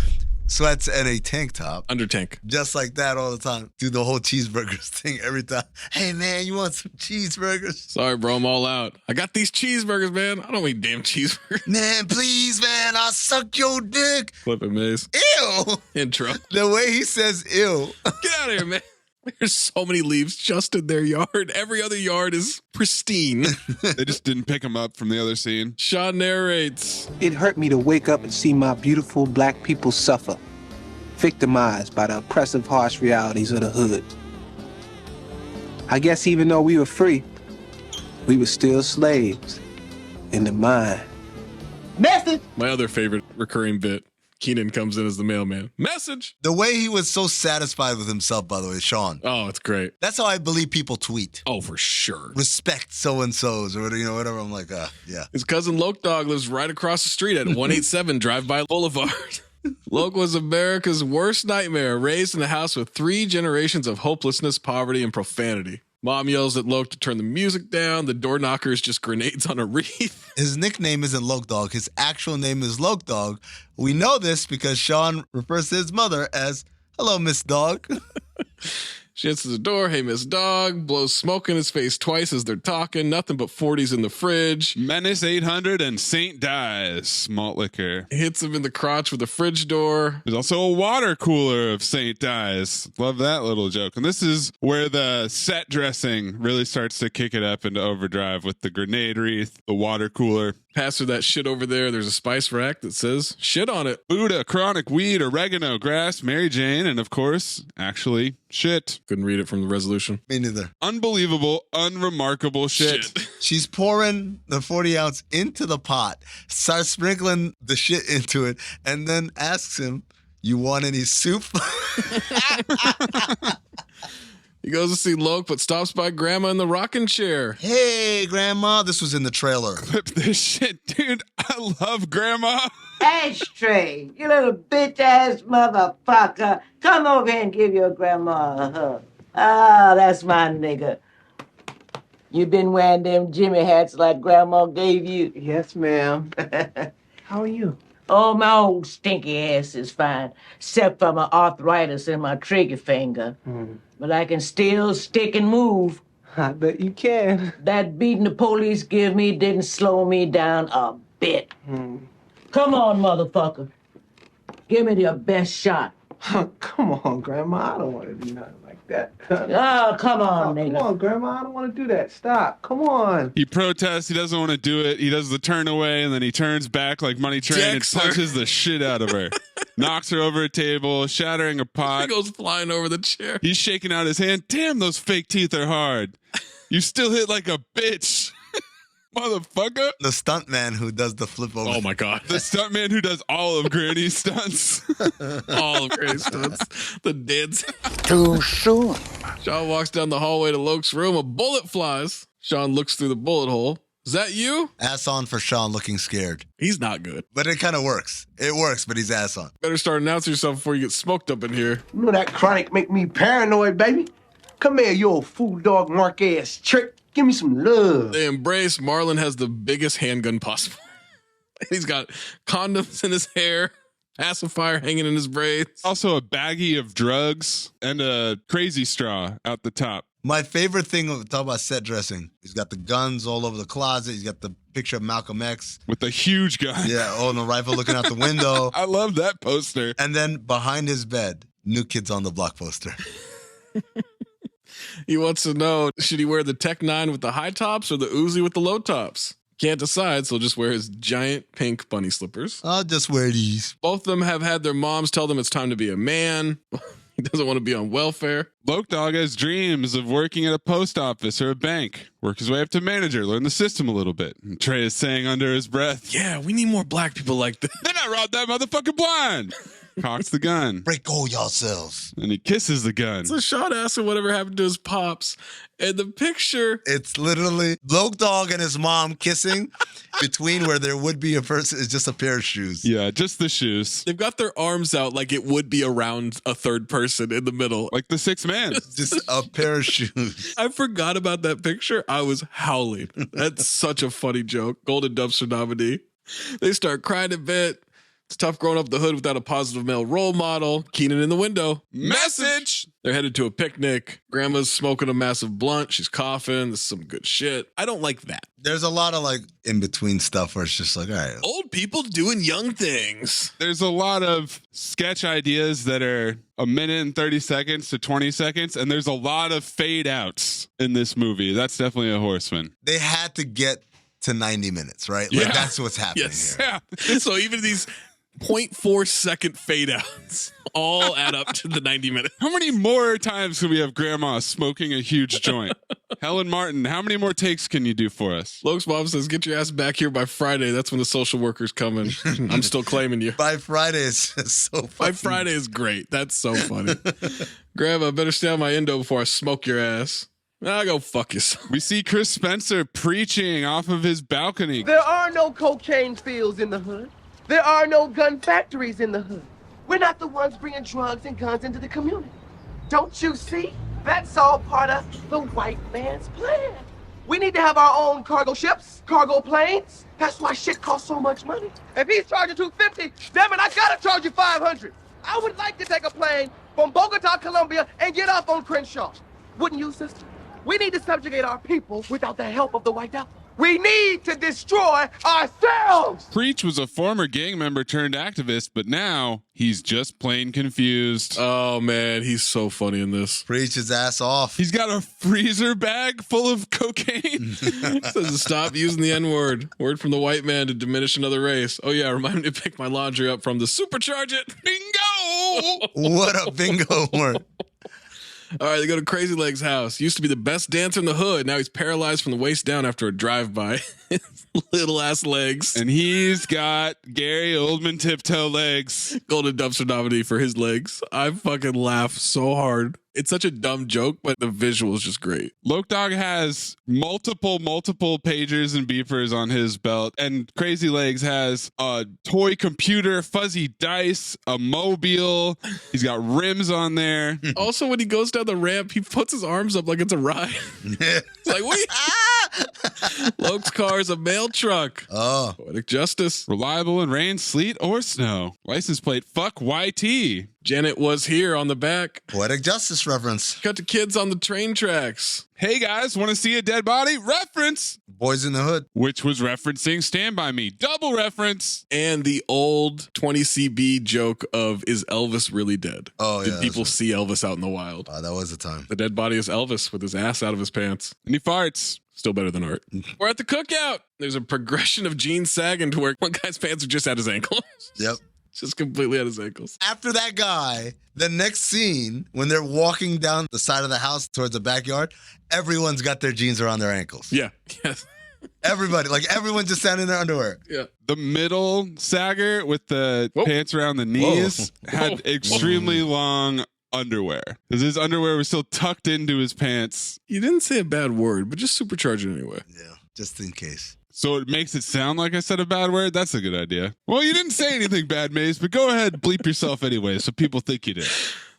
sweats and a tank top. Under tank. Just like that all the time. Do the whole cheeseburgers thing every time. Hey, man, you want some cheeseburgers? Sorry, bro, I'm all out. I got these cheeseburgers, man. I don't eat damn cheeseburgers. Man, please, man, I'll suck your dick. Flip it, Maze. Ew. Intro. The way he says ew. Get out of here, man. There's so many leaves just in their yard. Every other yard is pristine. They just didn't pick him up from the other scene. Sean narrates. It hurt me to wake up and see my beautiful black people suffer, victimized by the oppressive, harsh realities of the hood. I guess even though we were free, we were still slaves in the mind. Message. My other favorite recurring bit. Keenan comes in as the mailman. Message. The way he was so satisfied with himself, by the way, Sean. Oh, it's great. That's how I believe people tweet. Oh, for sure. Respect so-and-so's or whatever. I'm like, yeah. His cousin Loke Dog lives right across the street at 187 Drive-By Boulevard. Loke was America's worst nightmare, raised in a house with 3 generations of hopelessness, poverty, and profanity. Mom yells at Loke to turn the music down. The door knocker is just grenades on a wreath. His nickname isn't Loke Dog. His actual name is Loke Dog. We know this because Sean refers to his mother as, hello, Miss Dog. She answers the door. Hey, Miss Dog. Blows smoke in his face twice as they're talking. Nothing but 40s in the fridge. Menace 800 and St. Dies malt liquor. Hits him in the crotch with a fridge door. There's also a water cooler of St. Dies. Love that little joke. And this is where the set dressing really starts to kick it up into overdrive with the grenade wreath, the water cooler. Pass her that shit over there. There's a spice rack that says shit on it. Buddha, chronic weed, oregano, grass, Mary Jane, and of course, actually, shit. Couldn't read it from the resolution. Me neither. Unbelievable, unremarkable shit. She's pouring the 40 ounce into the pot, starts sprinkling the shit into it, and then asks him, you want any soup? He goes to see Loke, but stops by Grandma in the rocking chair. Hey, Grandma. This was in the trailer. Clip this shit, dude. I love Grandma. Ashtray, you little bitch-ass motherfucker. Come over here and give your grandma a hug. Ah, that's my nigga. You been wearing them Jimmy hats like Grandma gave you? Yes, ma'am. How are you? Oh, my old stinky ass is fine, except for my arthritis in my trigger finger. But I can still stick and move. I bet you can. That beating the police give me didn't slow me down a bit. Come on, motherfucker. Give me your best shot. Come on, Grandma. I don't want to do nothing like that. Oh, come on, nigga. Come on, Grandma. I don't want to do that. Stop. Come on. He protests. He doesn't want to do it. He does the turn away, and then he turns back like Money Train and punches the shit out of her. Knocks her over a table, shattering a pot. He goes flying over the chair. He's shaking out his hand. Damn, those fake teeth are hard. You still hit like a bitch. Motherfucker. The stuntman who does the flip over. Oh my God. The stuntman who does all of Granny's stunts. All of Granny's stunts. The dance. Too soon. Sean walks down the hallway to Loke's room. A bullet flies. Sean looks through the bullet hole. Is that you? Ass on for Sean looking scared. He's not good. But it kind of works. It works, but he's ass on. Better start announcing yourself before you get smoked up in here. You know that chronic make me paranoid, baby. Come here, you old fool dog mark ass trick. Give me some love. They embrace. Marlon has the biggest handgun possible. He's got condoms in his hair, pacifier hanging in his braids. Also a baggie of drugs and a crazy straw out the top. My favorite thing, talk about set dressing. He's got the guns all over the closet. He's got the picture of Malcolm X. With the huge gun. Yeah, oh, and the rifle looking out the window. I love that poster. And then behind his bed, New Kids on the Block poster. He wants to know, should he wear the Tech 9 with the high tops or the Uzi with the low tops? Can't decide, so he'll just wear his giant pink bunny slippers. I'll just wear these. Both of them have had their moms tell them it's time to be a man. He doesn't want to be on welfare. Loke Dog has dreams of working at a post office or a bank. Work his way up to manager, learn the system a little bit. And Trey is saying under his breath, yeah, we need more black people like this. Then I robbed that motherfucker blind. Cocks the gun. Break all yourselves. And he kisses the gun. So Sean asks him whatever happened to his pops. And the picture... It's literally Loke Dog and his mom kissing between where there would be a person is just a pair of shoes. Yeah, just the shoes. They've got their arms out like it would be around a third person in the middle. Like the sixth man. Just a pair of shoes. I forgot about that picture. I was howling. That's such a funny joke. Golden Dumpster nominee. They start crying a bit. It's tough growing up the hood without a positive male role model. Keenan in the window. Message! They're headed to a picnic. Grandma's smoking a massive blunt. She's coughing. This is some good shit. I don't like that. There's a lot of like in between stuff where it's just like, all right. Old people doing young things. There's a lot of sketch ideas that are a minute and 30 seconds to 20 seconds, and there's a lot of fade outs in this movie. That's definitely a Horseman. They had to get to 90 minutes, right? Like that's what's happening here. Yeah. So even these 0.4 second fade outs all add up to the 90 minutes. How many more times can we have grandma smoking a huge joint? Helen Martin, how many more takes can you do for us? Loke's mom says, get your ass back here by Friday. That's when the social worker's coming. I'm still claiming you. By Friday is just so funny. By Friday is great. That's so funny. Grandma, better stay on my endo before I smoke your ass. Now go fuck yourself. We see Chris Spencer preaching off of his balcony. There are no cocaine fields in the hood. There are no gun factories in the hood. We're not the ones bringing drugs and guns into the community. Don't you see? That's all part of the white man's plan. We need to have our own cargo ships, cargo planes. That's why shit costs so much money. If he's charging $250, damn it, I gotta charge you $500. I would like to take a plane from Bogota, Colombia, and get off on Crenshaw. Wouldn't you, sister? We need to subjugate our people without the help of the white devil. We need to destroy ourselves! Preach was a former gang member turned activist, but now he's just plain confused. Oh, man, he's so funny in this. Preach his ass off. He's got a freezer bag full of cocaine. Says to stop using the N-word. Word from the white man to diminish another race. Oh, yeah, remind me to pick my laundry up from the Supercharge It. Bingo! What a bingo word. All right, they go to Crazy Legs' house. Used to be the best dancer in the hood. Now he's paralyzed from the waist down after a drive-by. Little ass legs. And he's got Gary Oldman tiptoe legs. Golden Dumpster nominee for his legs. I fucking laugh so hard. It's such a dumb joke, but the visual is just great. Loke Dog has multiple pagers and beepers on his belt, and Crazy Legs has a toy computer, fuzzy dice, a mobile. He's got rims on there. Also, when he goes down the ramp, he puts his arms up like it's a ride. It's like, wait. Loke's car is a mail truck. Oh. Poetic justice. Reliable in rain, sleet, or snow. License plate, fuck YT. Janet was here on the back. Poetic justice reference. Cut to kids on the train tracks. Hey guys, want to see a dead body? Reference. Boys in the Hood. Which was referencing Stand By Me. Double reference. And the old 20CB joke of, is Elvis really dead? Oh, yeah. Did people see Elvis out in the wild? That was the time. The dead body is Elvis with his ass out of his pants. And he farts. Still better than art. We're at the cookout. There's a progression of jeans sagging to where one guy's pants are just at his ankles. Yep. Just completely at his ankles. After that guy, the next scene, when they're walking down the side of the house towards the backyard, everyone's got their jeans around their ankles. Yeah. Yes. Everybody, like everyone's just standing in their underwear. Yeah. The middle sagger with the pants around the knees had extremely long underwear. Because his underwear was still tucked into his pants. You didn't say a bad word, but just supercharge it anyway. Yeah, just in case. So it makes it sound like I said a bad word? That's a good idea. Well, you didn't say anything bad, Maze, but go ahead and bleep yourself anyway so people think you did.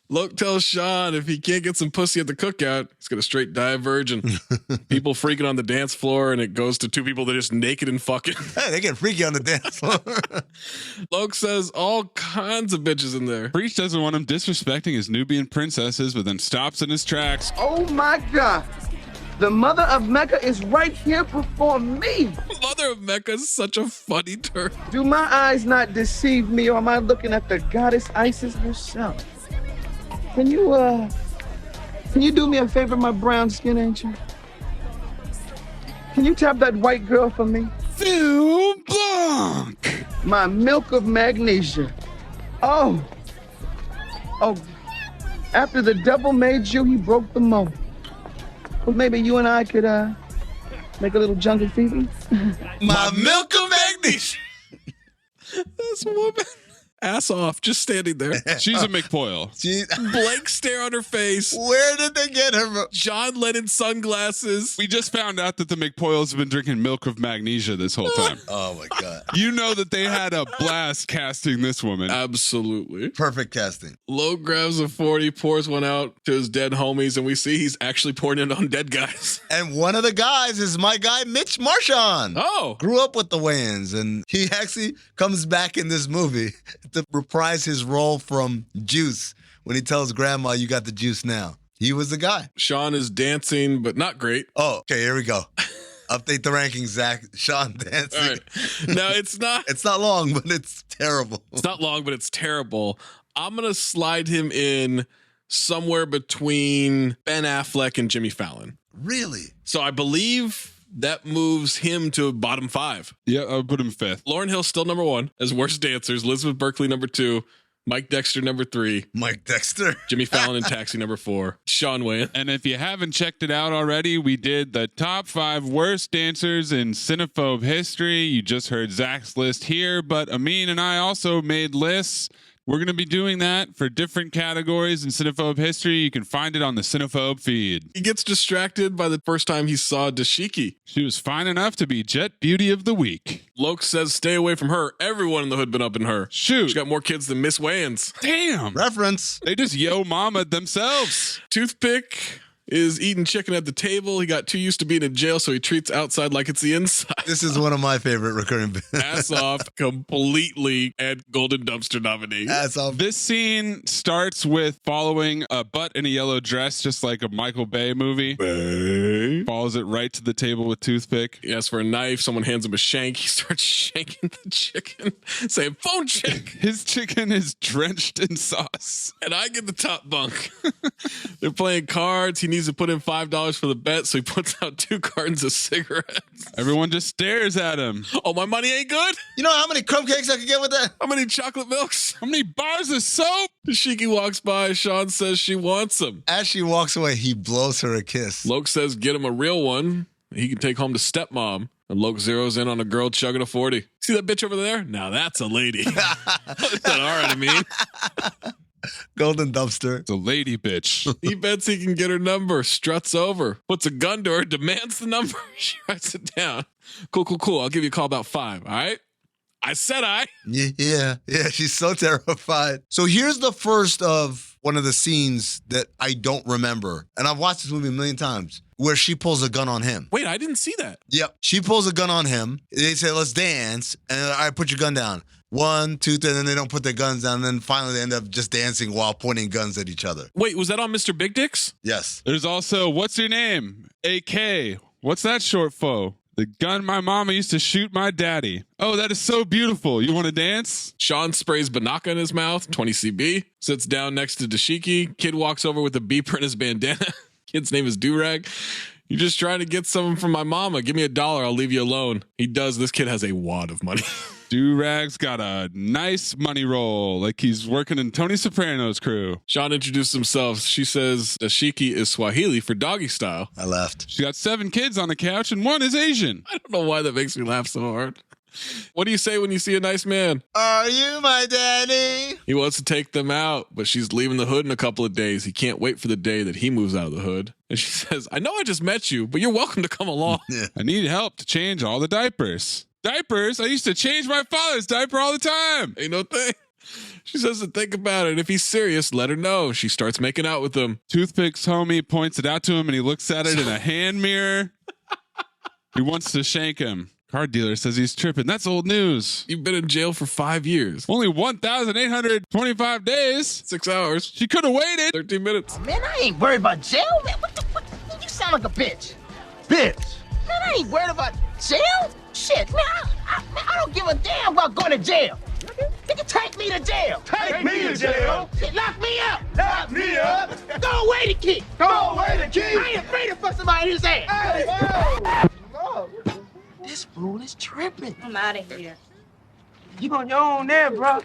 Loke tells Sean if he can't get some pussy at the cookout, he's going to straight die a virgin. People freaking on the dance floor, and it goes to two people that are just naked and fucking. Hey, they get freaky on the dance floor. Loke says all kinds of bitches in there. Preach doesn't want him disrespecting his Nubian princesses, but then stops in his tracks. Oh my God. The mother of Mecca is right here before me. Mother of Mecca is such a funny term. Do my eyes not deceive me, or am I looking at the goddess Isis herself? Can you do me a favor, my brown skin angel? Can you tap that white girl for me? Phil Blanc. My milk of magnesia. Oh. After the devil made you, he broke the mold. Well, maybe you and I could make a little jungle fever. My milk of magnesia. This woman. ass off, just standing there. She's a McPoyle. Blank stare on her face. Where did they get her from? John Lennon sunglasses. We just found out that the McPoyles have been drinking milk of magnesia this whole time. Oh my God. You know that they had a blast casting this woman. Absolutely. Perfect casting. Loke grabs a 40, pours one out to his dead homies, and we see he's actually pouring it on dead guys. And one of the guys is my guy, Mitch Marchand. Oh. Grew up with the Wayans, and he actually comes back in this movie to reprise his role from Juice when he tells Grandma, you got the juice now. He was the guy. Sean is dancing, but not great. Oh, okay, here we go. Update the rankings, Zach. Sean dancing. All right. Now, it's not... It's not long, but it's terrible. It's not long, but it's terrible. I'm going to slide him in somewhere between Ben Affleck and Jimmy Fallon. Really? So I believe that moves him to bottom 5. Yeah, I'll put him 5th. Lauryn Hill still number 1 as worst dancers. Elizabeth Berkley number 2. Mike Dexter number 3. Mike Dexter. Jimmy Fallon in Taxi number 4. Sean Wayne. And if you haven't checked it out already, we did the top 5 worst dancers in Cinephobe history. You just heard Zach's list here, but Amin and I also made lists. We're going to be doing that for different categories in Cinephobe history. You can find it on the Cinephobe feed. He gets distracted by the first time he saw Dashiki. She was fine enough to be Jet Beauty of the Week. Loke says stay away from her. Everyone in the hood been up in her. Shoot. She got more kids than Miss Wayans. Damn. Reference. They just yo mama themselves. Toothpick is eating chicken at the table. He got too used to being in jail, so he treats outside like it's the inside. This is one of my favorite recurring bits. Ass off completely, and Golden Dumpster nominee. Ass off. This scene starts with following a butt in a yellow dress, just like a Michael Bay movie. Bay. Follows it right to the table with toothpick. He asks for a knife. Someone hands him a shank. He starts shanking the chicken, saying, phone check. His chicken is drenched in sauce. And I get the top bunk. They're playing cards. He needs to put in $5 for the bet, so he puts out 2 cartons of cigarettes. Everyone just stares at him. Oh, my money ain't good? You know how many crumb cakes I could get with that? How many chocolate milks? How many bars of soap? Shiki walks by. Sean says she wants him. As she walks away, he blows her a kiss. Loke says get him a real one. He can take home to stepmom. And Loke zeroes in on a girl chugging a 40. See that bitch over there? Now that's a lady. All right, I mean. Golden Dumpster. It's a lady bitch. He bets he can get her number, struts over, puts a gun to her, demands the number. She writes it down. Cool. I'll give you a call about 5, all right? I said I. Yeah, she's so terrified. So here's the first of one of the scenes that I don't remember. And I've watched this movie a million times, where she pulls a gun on him. Wait, I didn't see that. Yep. She pulls a gun on him. They say, let's dance. And I put your gun down. 1, 2, 3, and then they don't put their guns down. And then finally they end up just dancing while pointing guns at each other. Wait, was that on Mr. Big Dicks? Yes. There's also, what's your name? AK. What's that short for? The gun my mama used to shoot my daddy. Oh, that is so beautiful. You want to dance? Sean sprays Banaka in his mouth, 20 CB, sits down next to Dashiki. Kid walks over with a beeper in his bandana. Kid's name is Durag. You're just trying to get something from my mama. Give me $1. I'll leave you alone. He does. This kid has a wad of money. Durag's got a nice money roll, like he's working in Tony Soprano's crew. Sean introduced himself. She says Dashiki is Swahili for doggy style. I laughed. She got 7 kids on the couch and 1 is Asian. I don't know why that makes me laugh so hard. What do you say when you see a nice man? Are you my daddy? He wants to take them out, but she's leaving the hood in a couple of days. He can't wait for the day that he moves out of the hood. And she says, I know I just met you, but you're welcome to come along. I need help to change all the diapers. Diapers? I used to change my father's diaper all the time. Ain't no thing. She says to think about it. If he's serious, let her know. She starts making out with him. Toothpick's homie points it out to him and he looks at it in a hand mirror. He wants to shank him. Car dealer says he's tripping. That's old news. You've been in jail for 5 years. Only 1,825 days. 6 hours. She could have waited. 13 minutes. Man, I ain't worried about jail, man. What? You sound like a bitch. Bitch. Man, I ain't worried about jail. Shit, man, I don't give a damn about going to jail. Nigga, take me to jail. Take me to jail? Shit, lock me up. Lock me up? Go away the key. Go away the key. I ain't afraid to fuck somebody in his ass. Hey, Oh. This fool is tripping. I'm out of here. You on your own there, bro.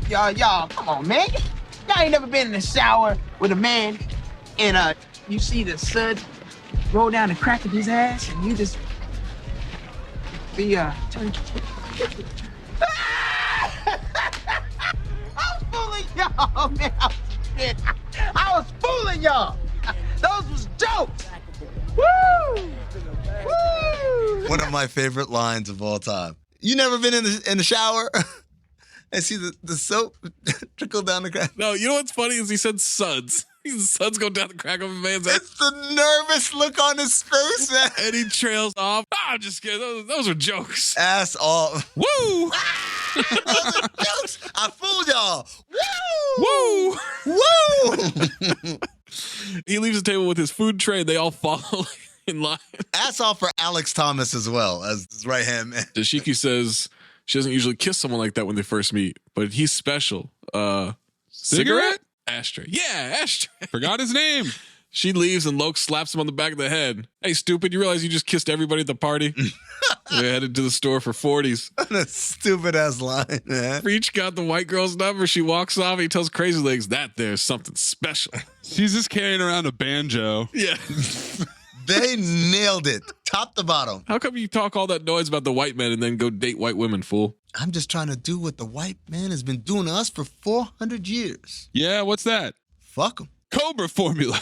Y'all, come on, man. Y'all ain't never been in the shower with a man and you see the suds roll down the crack of his ass and you just be turn. Oh, man, I was fooling y'all. Those was jokes. Woo! Woo! One of my favorite lines of all time. You never been in the shower and see the soap trickle down the crack? No, you know what's funny is he said suds. The suds go down the crack of a man's ass. It's the nervous look on his face, man. And he trails off. I'm just kidding. Those are jokes. Ass off. Woo! Those are jokes. I fooled y'all. Woo! Woo! He leaves the table with his food tray. They all follow in line. Ass off for Alex Thomas as well as his right hand man. Dashiki says she doesn't usually kiss someone like that when they first meet, but he's special. Cigarette? Ashtray. Yeah, ashtray. Forgot his name. She leaves and Loke slaps him on the back of the head. Hey, stupid, you realize you just kissed everybody at the party? They headed to the store for 40s. What a stupid ass line, man. Reach got the white girl's number. She walks off. He tells Crazy Legs that there's something special. She's just carrying around a banjo. Yeah. They nailed it, top to bottom. How come you talk all that noise about the white men and then go date white women, fool? I'm just trying to do what the white man has been doing to us for 400 years. Yeah, what's that? Fuck him. Cobra formula.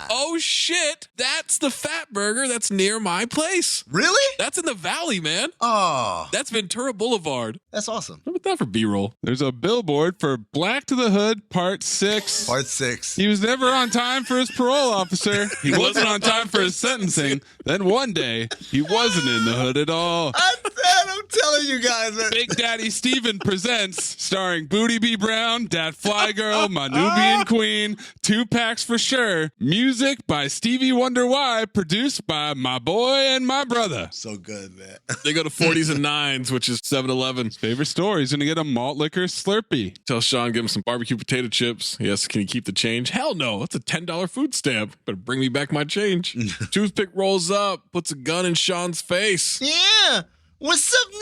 Oh, shit. That's the Fat Burger that's near my place. Really? That's in the valley, man. Oh. That's Ventura Boulevard. That's awesome. What about that for B-roll? There's a billboard for Black to the Hood, Part 6. Part 6. He was never on time for his parole officer. He wasn't on time for his sentencing. Then one day, he wasn't in the hood at all. I'm telling you guys, man. Big Daddy Steven presents, starring Booty B. Brown, Dat Fly Girl, my Nubian Queen, 2 packs for sure. Music by Stevie Wonder Why, produced by my boy and my brother. So good, man. They go to 40s and 9s, which is 7-Eleven. Favorite store, he's going to get a malt liquor Slurpee. Tell Sean, give him some barbecue potato chips. Yes, can you keep the change? Hell no, it's a $10 food stamp. Better bring me back my change. Toothpick rolls up, puts a gun in Sean's face. Yeah. What's up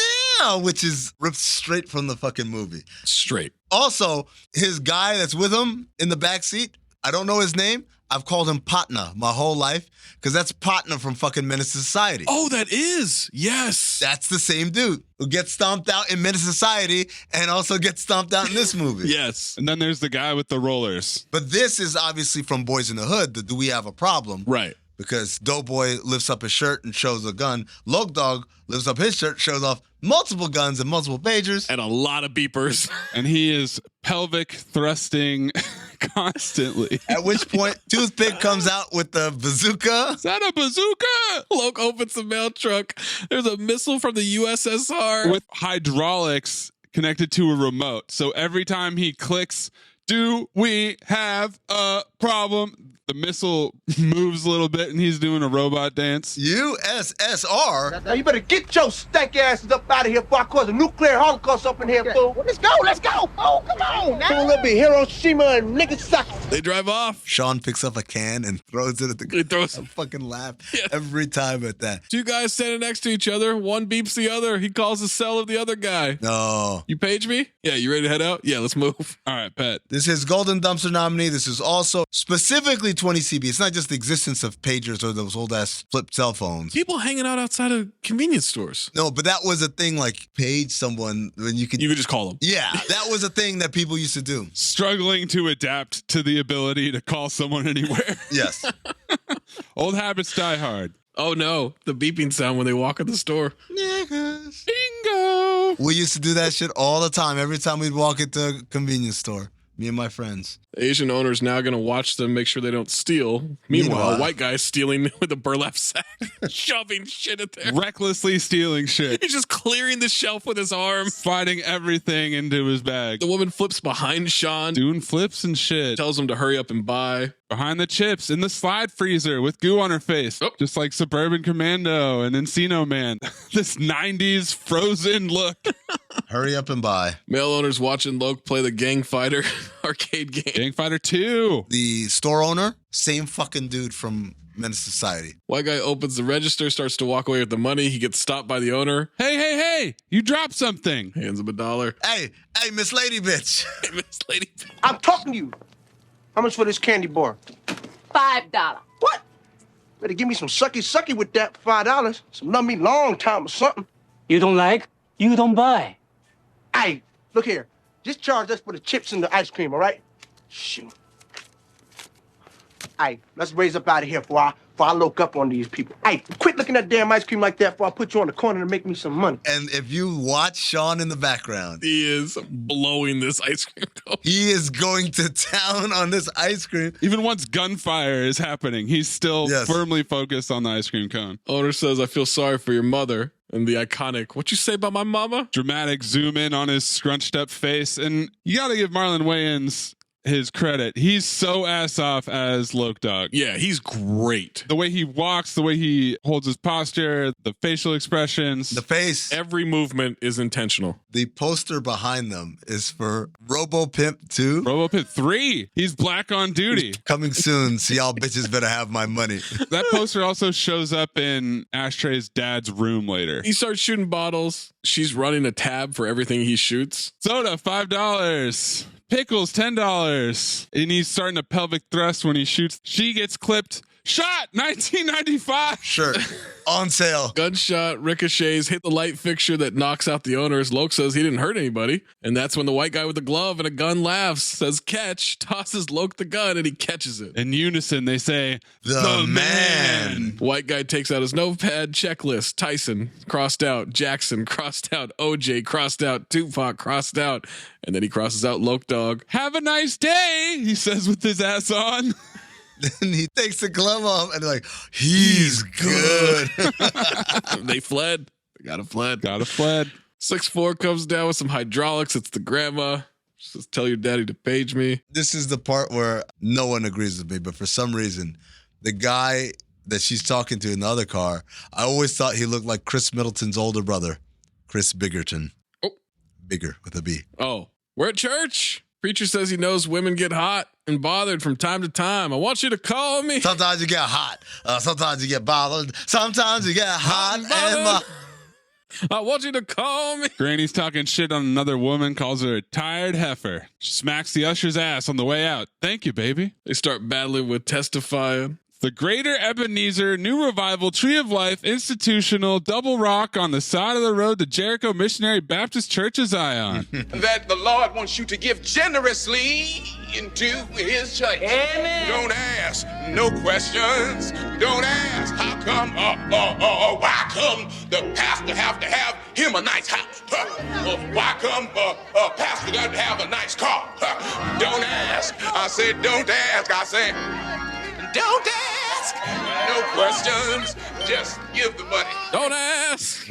now? Which is ripped straight from the fucking movie. Straight. Also, his guy that's with him in the back seat, I don't know his name. I've called him Patna my whole life because that's Patna from fucking Menace Society. Oh, that is. Yes. That's the same dude who gets stomped out in Menace Society and also gets stomped out in this movie. Yes. And then there's the guy with the rollers. But this is obviously from Boys in the Hood, the Do We Have a Problem? Right. Because Doughboy lifts up his shirt and shows a gun. Loke Dog lifts up his shirt, shows off multiple guns and multiple pagers. And a lot of beepers. And he is pelvic thrusting constantly. At which point, Toothpick comes out with the bazooka. Is that a bazooka? Loke opens the mail truck. There's a missile from the USSR. With hydraulics connected to a remote. So every time he clicks, do we have a problem? The missile moves a little bit and he's doing a robot dance. USSR? Now you better get your stank asses up out of here before I cause a nuclear holocaust up in here, fool. Let's go. Oh, come on now. Do a little bit Hiroshima and Nagasaki. They drive off. Sean picks up a can and throws it at the... He throws... I fucking laugh every time at that. 2 guys standing next to each other. One beeps the other. He calls the cell of the other guy. No. You page me? Yeah, you ready to head out? Yeah, let's move. All right, bet. This is Golden Dumpster nominee. This is also specifically 20CB. It's not just the existence of pagers or those old-ass flip cell phones. People hanging out outside of convenience stores. No, but that was a thing, like page someone when you could just call them. Yeah, that was a thing that people used to do. Struggling to adapt to the ability to call someone anywhere. Yes. Old habits die hard. Oh no, the beeping sound when they walk in the store. Niggas. Bingo. We used to do that shit all the time. Every time we'd walk into a convenience store. Me and my friends. The Asian owner's now going to watch them, make sure they don't steal. Meanwhile, white guy's stealing with a burlap sack, shoving shit in there. Recklessly stealing shit. He's just clearing the shelf with his arm. Sliding everything into his bag. The woman flips behind Sean. Doing flips and shit. Tells him to hurry up and buy. Behind the chips in the slide freezer with goo on her face. Oh. Just like Suburban Commando and Encino Man. This 90s frozen look. Hurry up and buy. Male owners watching Loke play the Gang Fighter arcade game. Gang Fighter 2. The store owner, same fucking dude from Menace Society. White guy opens the register, starts to walk away with the money. He gets stopped by the owner. Hey, you dropped something. Hands him $1. Hey, Miss Lady Bitch. Hey, Miss Lady Bitch. I'm talking to you. How much for this candy bar? $5. What? Better give me some sucky with that $5. Some love me long time or something. You don't like? You don't buy. Hey, look here. Just charge us for the chips and the ice cream, all right? Shoot. Hey, let's raise up out of here before I look up on these people. Hey, quit looking at damn ice cream like that before I put you on the corner to make me some money. And if you watch Sean in the background, he is blowing this ice cream cone. He is going to town on this ice cream. Even once gunfire is happening, he's still firmly focused on the ice cream cone. Owner says, I feel sorry for your mother. And the iconic, what you say about my mama? Dramatic zoom in on his scrunched up face. And you got to give Marlon Wayans his credit. He's so ass off as Loke Dog. Yeah, he's great. The way he walks, the way he holds his posture, the facial expressions. The face. Every movement is intentional. The poster behind them is for Robo Pimp 2. Robo Pimp 3. He's black on duty. He's coming soon, so y'all bitches better have my money. That poster also shows up in Ashtray's dad's room later. He starts shooting bottles. She's running a tab for everything he shoots. Soda, $5. Pickles, $10. And he's starting a pelvic thrust when he shoots. She gets clipped. Shot, $19.95. Shirt on sale. Gunshot ricochets, hit the light fixture that knocks out the owner. As Loke says he didn't hurt anybody. And that's when the white guy with the glove and a gun laughs, says catch, tosses Loke the gun, and he catches it. In unison, they say, the man. White guy takes out his notepad, checklist. Tyson, crossed out. Jackson, crossed out. OJ, crossed out. Tupac, crossed out. And then he crosses out Loke Dog. Have a nice day, he says with his ass on. Then he takes the glove off and they're like, he's good. They fled. They gotta fled. 6'4" comes down with some hydraulics. It's the grandma. She says, tell your daddy to page me. This is the part where no one agrees with me, but for some reason, the guy that she's talking to in the other car, I always thought he looked like Chris Middleton's older brother, Chris Biggerton. Oh. Bigger with a B. Oh, we're at church. Preacher says he knows women get hot and bothered from time to time. I want you to call me. Sometimes you get hot. Sometimes you get bothered. Sometimes you get hot and I want you to call me. Granny's talking shit on another woman, calls her a tired heifer. She smacks the usher's ass on the way out. Thank you, baby. They start battling with testifying. The Greater Ebenezer New Revival Tree of Life Institutional Double Rock on the side of the road to Jericho Missionary Baptist Church of Zion. That the Lord wants you to give generously into his church. Amen. Don't ask no questions. Don't ask how come, why come the pastor have to have him a nice house? Why come pastor got to have a nice car? Don't ask. I said don't ask. I said don't ask. No questions. Just give the money. Don't ask.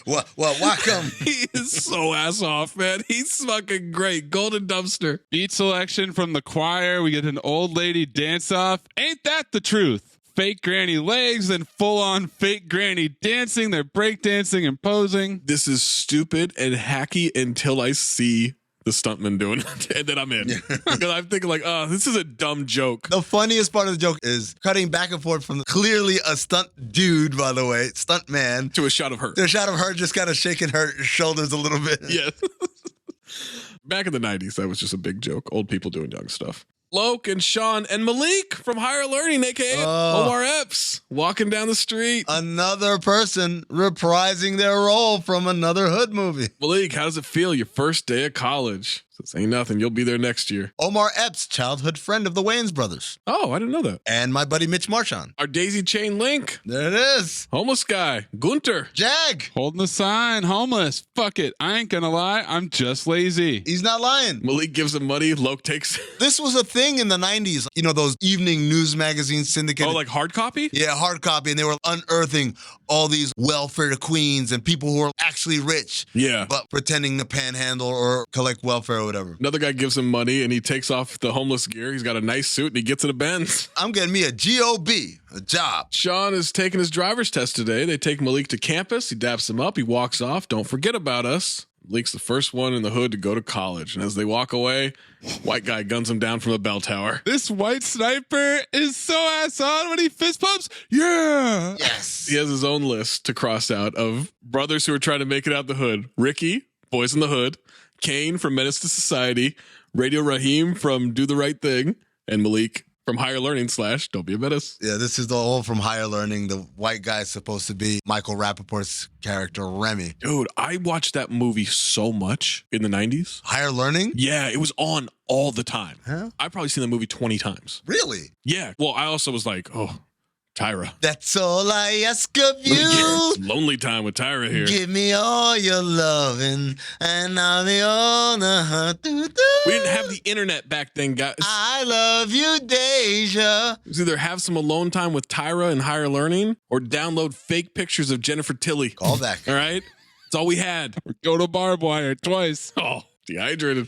Well, why come? He is so ass off, man. He's fucking great. Golden dumpster. Beat selection from the choir. We get an old lady dance off. Ain't that the truth? Fake granny legs and full on fake granny dancing. They're breakdancing and posing. This is stupid and hacky until I see the stuntman doing it, and then I'm in. Because I'm thinking like, oh, this is a dumb joke. The funniest part of the joke is cutting back and forth from clearly a stunt dude, by the way, stunt man, to a shot of her. To a shot of her just kind of shaking her shoulders a little bit. Yes. Back in the 90s, that was just a big joke. Old people doing young stuff. Loke and Sean and Malik from Higher Learning, aka Omar Epps, walking down the street. Another person reprising their role from another hood movie. Malik, how does it feel your first day of college? Says, ain't nothing. You'll be there next year. Omar Epps, childhood friend of the Wayans brothers. Oh, I didn't know that. And my buddy Mitch Marchand. Our daisy chain link. There it is. Homeless guy, Gunter. Jag. Holding the sign, homeless. Fuck it. I ain't gonna lie. I'm just lazy. He's not lying. Malik gives him money. Loke takes it. This was a thing in the 90s. You know, those evening news magazines syndicated. Oh, like hard copy? Yeah, hard copy. And they were unearthing all these welfare queens and people who were actually rich. Yeah. But pretending to panhandle or collect welfare or whatever. Another guy gives him money and he takes off the homeless gear. He's got a nice suit and he gets in a Benz. I'm getting me a GOB, a job. Sean is taking his driver's test today. They take Malik to campus. He daps him up. He walks off. Don't forget about us. Malik's the first one in the hood to go to college. And as they walk away, white guy guns him down from a bell tower. This white sniper is so ass on when he fist pumps. Yeah. Yes. He has his own list to cross out of brothers who are trying to make it out the hood. Ricky, Boys in the Hood. Kane from Menace to Society. Radio Raheem from Do the Right Thing. And Malik From Higher Learning / Don't Be a Menace. Yeah, this is the whole From Higher Learning. The white guy's supposed to be Michael Rappaport's character, Remy. Dude, I watched that movie so much in the 90s. Higher Learning? Yeah, it was on all the time. Huh? I've probably seen the movie 20 times. Really? Yeah. Well, I also was like, oh, Tyra. That's all I ask of you. It's lonely time with Tyra here. Give me all your loving, and I'll be on the hunt. We didn't have the internet back then, guys. I love you, Deja. It was either have some alone time with Tyra and Higher Learning or download fake pictures of Jennifer Tilly. Call back. All right? That's all we had. Go to barbed wire twice. Oh, dehydrated.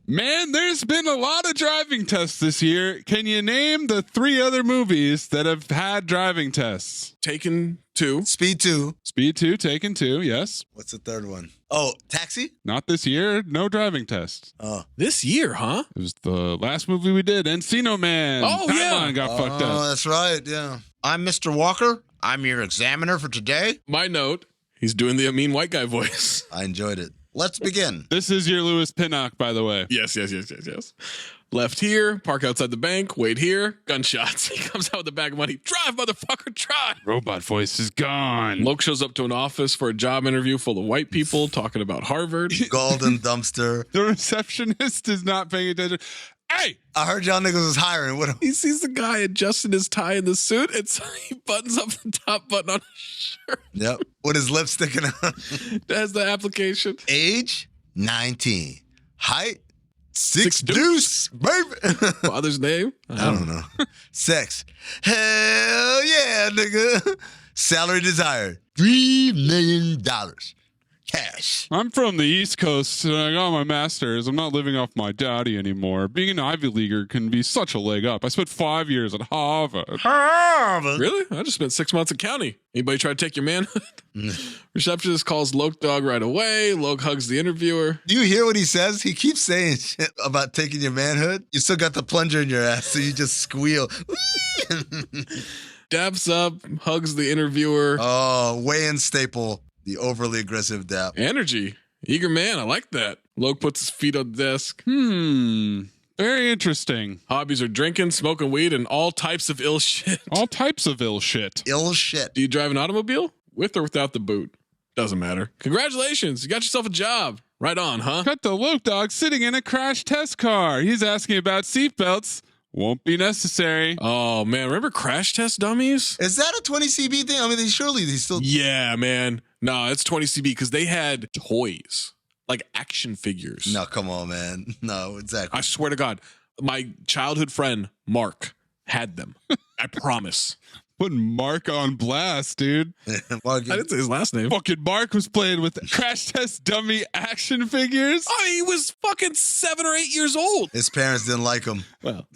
Man, there's been a lot of driving tests this year. Can you name the 3 other movies that have had driving tests? Taken 2. Speed 2. Speed 2, Taken 2, yes. What's the third one? Oh, Taxi? Not this year. No driving test. Oh. This year, huh? It was the last movie we did. Encino Man. Oh, Timeline got fucked up. Oh, that's right, yeah. I'm Mr. Walker. I'm your examiner for today. My note, he's doing the Amin white guy voice. I enjoyed it. Let's begin. This is your Lewis Pinnock, by the way. Yes. Left here, park outside the bank, wait here, gunshots. He comes out with a bag of money. Drive, motherfucker, drive. Robot voice is gone. Loke shows up to an office for a job interview full of white people talking about Harvard. Golden dumpster. The receptionist is not paying attention. Hey! I heard y'all niggas was hiring. What? He sees the guy adjusting his tie in the suit, and so he buttons up the top button on his shirt. Yep. With his lips sticking out. That's the application. Age, 19. Height, 6 deuce, baby. Father's name? I don't know. Sex. Hell yeah, nigga. Salary desired, $3 million. Cash. I'm from the East Coast and I got my master's. I'm not living off my daddy anymore. Being an Ivy Leaguer can be such a leg up. I spent 5 years at Harvard. Really? I just spent 6 months at county. Anybody try to take your manhood? Receptionist calls Loke dog right away. Loke hugs the interviewer. Do you hear what he says? He keeps saying shit about taking your manhood. You still got the plunger in your ass, so you just squeal. Dabs up, hugs the interviewer. Oh, weigh-in staple. The overly aggressive dap. Energy. Eager man. I like that. Loke puts his feet on the desk. Very interesting. Hobbies are drinking, smoking weed, and all types of ill shit. All types of ill shit. Ill shit. Do you drive an automobile? With or without the boot? Doesn't matter. Congratulations. You got yourself a job. Right on, huh? Cut the Loke dog sitting in a crash test car. He's asking about seatbelts. Won't be necessary. Oh, man. Remember crash test dummies? Is that a 20CB thing? I mean, surely they still... Yeah, man. No, it's 20CB because they had toys, like action figures. No, come on, man. No, exactly. I swear to God, my childhood friend, Mark, had them. I promise. Putting Mark on blast, dude. I didn't say his last name. Fucking Mark was playing with crash test dummy action figures. Oh, he was fucking 7 or 8 years old. His parents didn't like him. Well,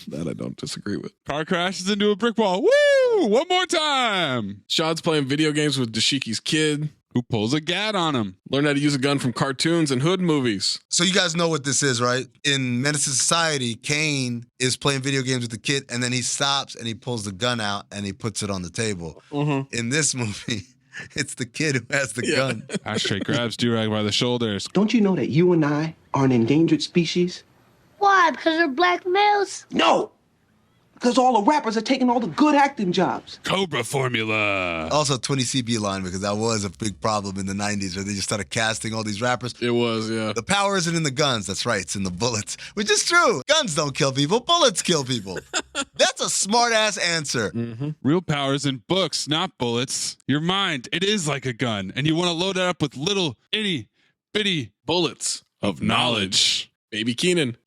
that I don't disagree with. Car crashes into a brick wall. Woo! One more time. Sean's playing video games with Dashiki's kid. Who pulls a gat on him. Learn how to use a gun from cartoons and hood movies. So you guys know what this is, right? In Menace to Society, Kane is playing video games with the kid, and then he stops and he pulls the gun out and he puts it on the table. Mm-hmm. In this movie, it's the kid who has the gun. Ashtray grabs Durag by the shoulders. Don't you know that you and I are an endangered species? Why? Because we're black males? No! Because all the rappers are taking all the good acting jobs. Cobra formula. Also 20CB line, because that was a big problem in the 90s where they just started casting all these rappers. It was, yeah. The power isn't in the guns. That's right. It's in the bullets, which is true. Guns don't kill people. Bullets kill people. That's a smart-ass answer. Mm-hmm. Real power is in books, not bullets. Your mind, it is like a gun, and you want to load it up with little itty-bitty bullets of knowledge. Baby Keenan.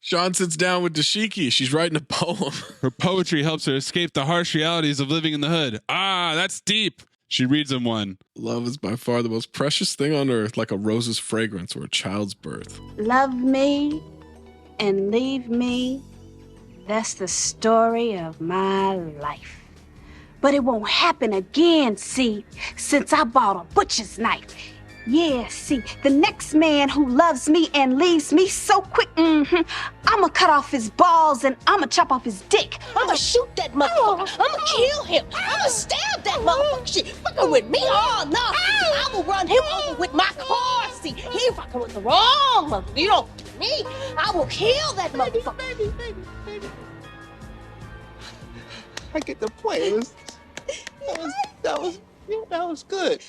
Sean sits down with Dashiki. She's writing a poem. Her poetry helps her escape the harsh realities of living in the hood. Ah, that's deep. She reads him one. Love is by far the most precious thing on earth, like a rose's fragrance or a child's birth. Love me and leave me. That's the story of my life. But it won't happen again, see, since I bought a butcher's knife. Yeah, see, the next man who loves me and leaves me so quick, I'ma cut off his balls and I'ma chop off his dick. I'ma shoot that motherfucker. I'ma kill him. I'ma stab that motherfucker. She fucking with me? Oh, no. I will run him over with my car. See, he fucking with the wrong motherfucker. You don't me, I will kill that motherfucker. Baby. I get the point. That was good.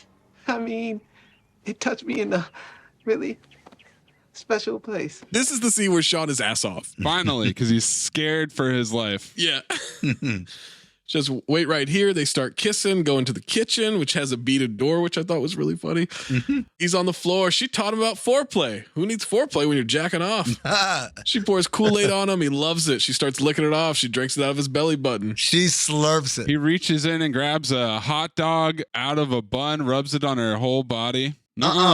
I mean, it touched me in a really special place. This is the scene where Sean is ass off. Finally, because he's scared for his life. Yeah. Just wait right here. They start kissing, go into the kitchen, which has a beaded door, which I thought was really funny. He's on the floor. She taught him about foreplay. Who needs foreplay when you're jacking off? She pours Kool-Aid on him. He loves it. She starts licking it off. She drinks it out of his belly button. She slurps it. He reaches in and grabs a hot dog out of a bun, rubs it on her whole body.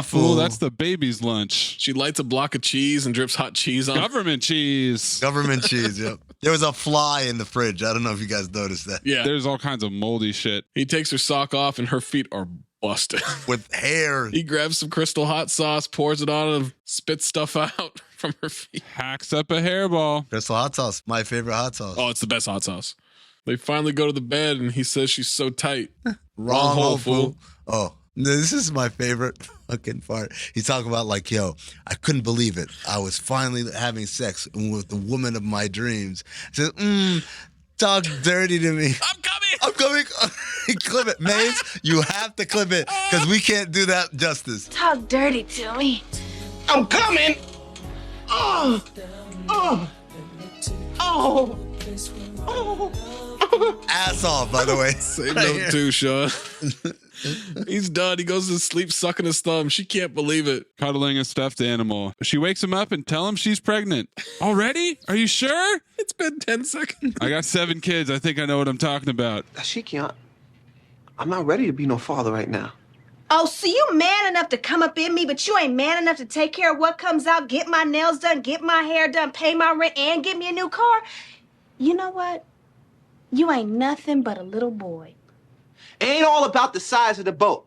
Fool. That's the baby's lunch. She lights a block of cheese and drips hot cheese on Government cheese. Government cheese, yep. There was a fly in the fridge. I don't know if you guys noticed that. Yeah. There's all kinds of moldy shit. He takes her sock off and her feet are busted. With hair. He grabs some crystal hot sauce, pours it on and spits stuff out from her feet. Hacks up a hairball. Crystal hot sauce. My favorite hot sauce. Oh, it's the best hot sauce. They finally go to the bed and he says she's so tight. Wrong hole, fool. Oh. This is my favorite fucking part. He's talking about like, yo, I couldn't believe it. I was finally having sex with the woman of my dreams. He says, talk dirty to me. I'm coming. Clip it. Maze, you have to clip it because we can't do that justice. Talk dirty to me. I'm coming. Ass off, by the way. Same note too, Sean. He's done. He goes to sleep sucking his thumb. She can't believe it. Cuddling a stuffed animal. She wakes him up and tell him she's pregnant. Already? Are you sure? It's been 10 seconds. I got 7 kids. I think I know what I'm talking about. Ashiki, I'm not ready to be no father right now. Oh, so you man enough to come up in me, but you ain't man enough to take care of what comes out, get my nails done, get my hair done, pay my rent, and get me a new car? You know what? You ain't nothing but a little boy. It ain't all about the size of the boat.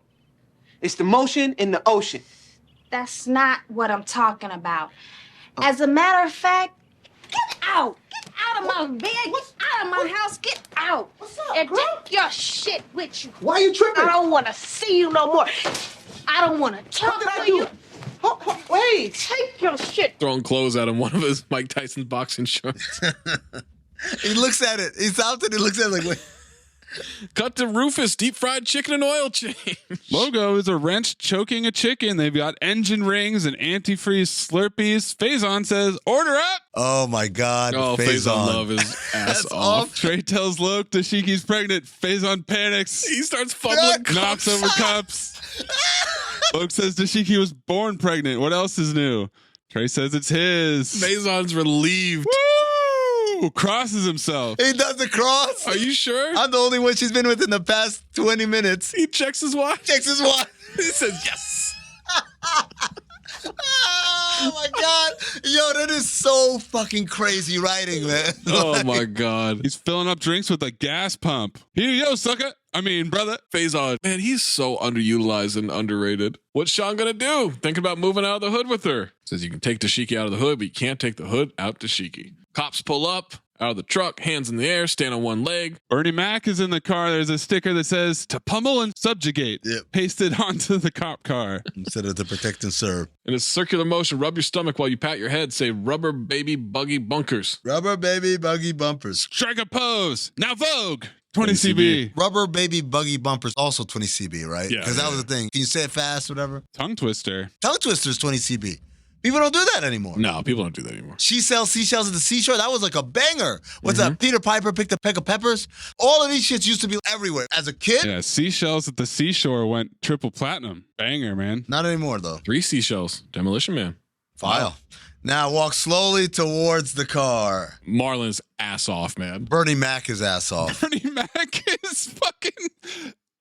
It's the motion in the ocean. That's not what I'm talking about. As a matter of fact, get out. Get out of my bed. Get out of my house. Get out. What's up, and take your shit with you. Why you tripping? I don't want to see you no more. I don't want to talk to you. Wait. Take your shit. Throwing clothes at him. One of his Mike Tyson boxing shorts. He looks at it. He stops it. He looks at it like, wait. Cut to Rufus, deep fried chicken and oil change. Logo is a wrench choking a chicken. They've got engine rings and antifreeze Slurpees. Faison says, order up. Oh my God. Oh, Faison love his ass off. Trey tells Loke Tashiki's pregnant. Faison panics. He starts fumbling knocks over cups. Loke says Tashiki was born pregnant. What else is new? Trey says it's his. Faison's relieved. Crosses himself. He does the cross. Are you sure? I'm the only one she's been with in the past 20 minutes. He checks his watch. He says yes. Oh my God. Yo, that is so fucking crazy writing, man. Oh my God. He's filling up drinks with a gas pump. Here you go, sucker. I mean, brother. Faison, man, he's so underutilized and underrated. What's Sean gonna do? Thinking about moving out of the hood with her. Says you can take Tashiki out of the hood, but you can't take the hood out Tashiki. Cops pull up, out of the truck, hands in the air, stand on one leg. Bernie Mac is in the car. There's a sticker that says, to pummel and subjugate. Yep. Pasted onto the cop car. Instead of to protect and serve. In a circular motion, rub your stomach while you pat your head. Say, rubber baby buggy bunkers. Rubber baby buggy bumpers. Strike a pose. Now Vogue. 20 CB. Rubber baby buggy bumpers, also 20 CB, right? Yeah. Because that was the thing. Can you say it fast, whatever? Tongue twister. Tongue twister's 20 CB. People don't do that anymore. No, people don't do that anymore. She sells seashells at the seashore. That was like a banger. What's that? Peter Piper picked a peck of peppers. All of these shits used to be everywhere. As a kid, Yeah, seashells at the seashore went triple platinum. Banger, man. not anymore though. 3 seashells. Demolition Man. File. Now walk slowly towards the car. Marlon's ass off, man. Bernie Mac his ass off. Bernie Mac is fucking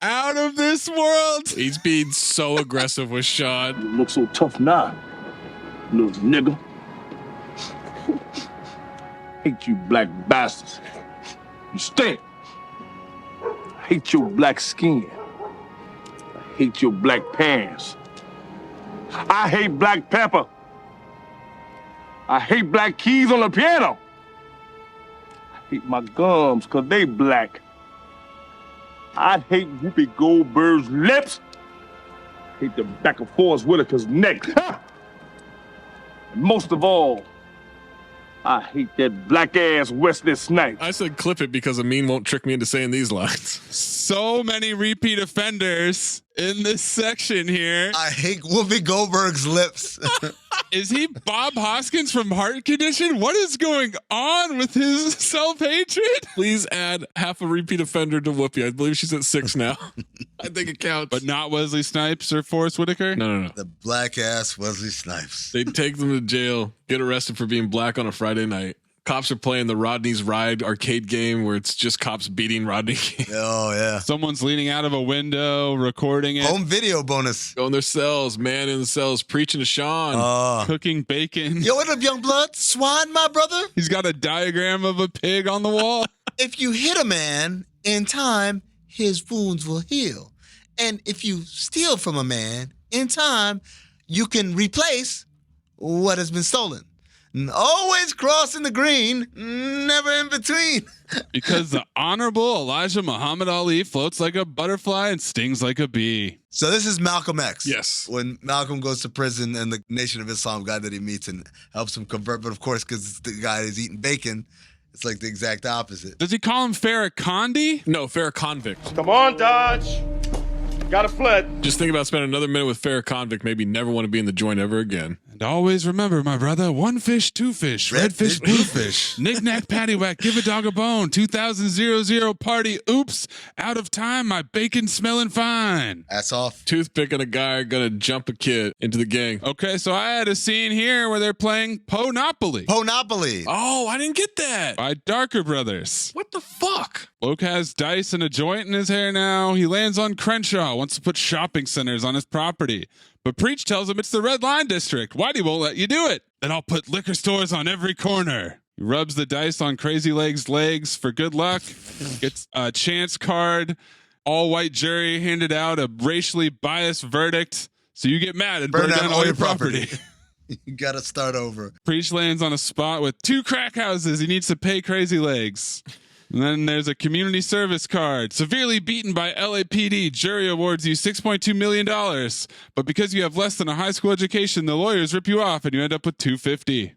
out of this world. He's being so aggressive with Sean. You look so tough now, little nigga. Hate you black bastards. You stink. I hate your black skin. I hate your black pants. I hate black pepper. I hate black keys on the piano. I hate my gums because they black. I hate Whoopi Goldberg's lips. I hate the back of Forrest Whitaker's neck. Most of all, I hate that black-ass Wesley Snipes. I said clip it because Amin won't trick me into saying these lines. So many repeat offenders in this section here. I hate Whoopi Goldberg's lips. Is he Bob Hoskins from Heart Condition? What is going on with his self-hatred? Please add half a repeat offender to Whoopi. I believe she's at 6 now. I think it counts. But not Wesley Snipes or Forrest Whitaker? No. The black-ass Wesley Snipes. They take them to jail, get arrested for being black on a Friday night. Cops are playing the Rodney's Ride arcade game where it's just cops beating Rodney King. Oh, yeah. Someone's leaning out of a window, recording it. Home video bonus. Go in their cells, man in the cells, preaching to Sean. Cooking bacon. Yo, what up, young blood? Swan, my brother? He's got a diagram of a pig on the wall. If you hit a man in time, his wounds will heal. And if you steal from a man in time, you can replace what has been stolen. Always crossing the green, never in between. Because the Honorable Elijah Muhammad Ali floats like a butterfly and stings like a bee. So this is Malcolm X. Yes. When Malcolm goes to prison and the Nation of Islam guy that he meets and helps him convert. But of course, because the guy is eating bacon, it's like the exact opposite. Does he call him Farrakhan? No, Farrakhan. Come on, Dodge. Got a flood. Just think about spending another minute with Farrakhan. Maybe never want to be in the joint ever again. And always remember, my brother, one fish, two fish, red fish, blue fish. Knick-knack, paddywhack, give a dog a bone. 2000 party, oops, out of time, my bacon smelling fine. That's off. Toothpick and a guy gonna jump a kid into the gang. Okay, so I had a scene here where they're playing Ponopoly. Ponopoly. Oh, I didn't get that. By Darker Brothers. What the fuck? Bloke has dice and a joint in his hair now. He lands on Crenshaw, wants to put shopping centers on his property. But Preach tells him it's the Red Line District. Whitey won't let you do it. Then I'll put liquor stores on every corner. He rubs the dice on Crazy Legs' legs for good luck. Gets a chance card. All white jury handed out a racially biased verdict. So you get mad and burn down all your property. You gotta start over. Preach lands on a spot with 2 crack houses. He needs to pay Crazy Legs. And then there's a community service card. Severely beaten by LAPD. Jury awards you $6.2 million. But because you have less than a high school education, the lawyers rip you off and you end up with $250.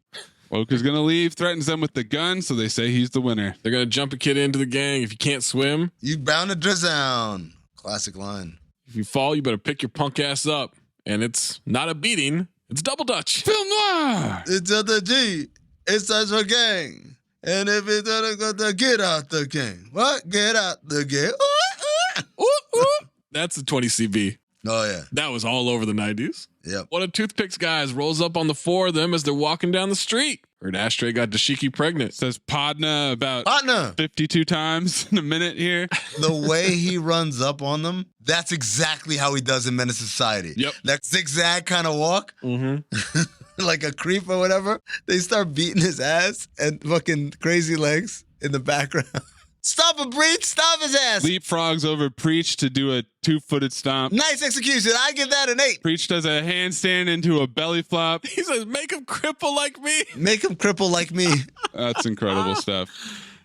Woke is going to leave, threatens them with the gun, so they say he's the winner. They're going to jump a kid into the gang. If you can't swim, you bound to drown. Classic line. If you fall, you better pick your punk ass up. And it's not a beating, it's double dutch. Film noir. It's at the G. It's such a gang. And if it doesn't go to get out the game. What? Get out the game. That's a 20 CB. Oh, yeah. That was all over the 90s. Yep. One of Toothpicks guys rolls up on the 4 of them as they're walking down the street. Heard Ashtray got Dashiki pregnant. Says Podna about 52 times in a minute here. The way he runs up on them, that's exactly how he does in Menace Society. Yep. That zigzag kind of walk. Mm-hmm. Like a creep or whatever. They start beating his ass and fucking Crazy Legs in the background. Stop a breach, stop his ass. Leapfrogs over Preach to do a 2-footed stomp. Nice execution. I give that an 8. Preach does a handstand into a belly flop. He says, make him cripple like me. Make him cripple like me. That's incredible stuff.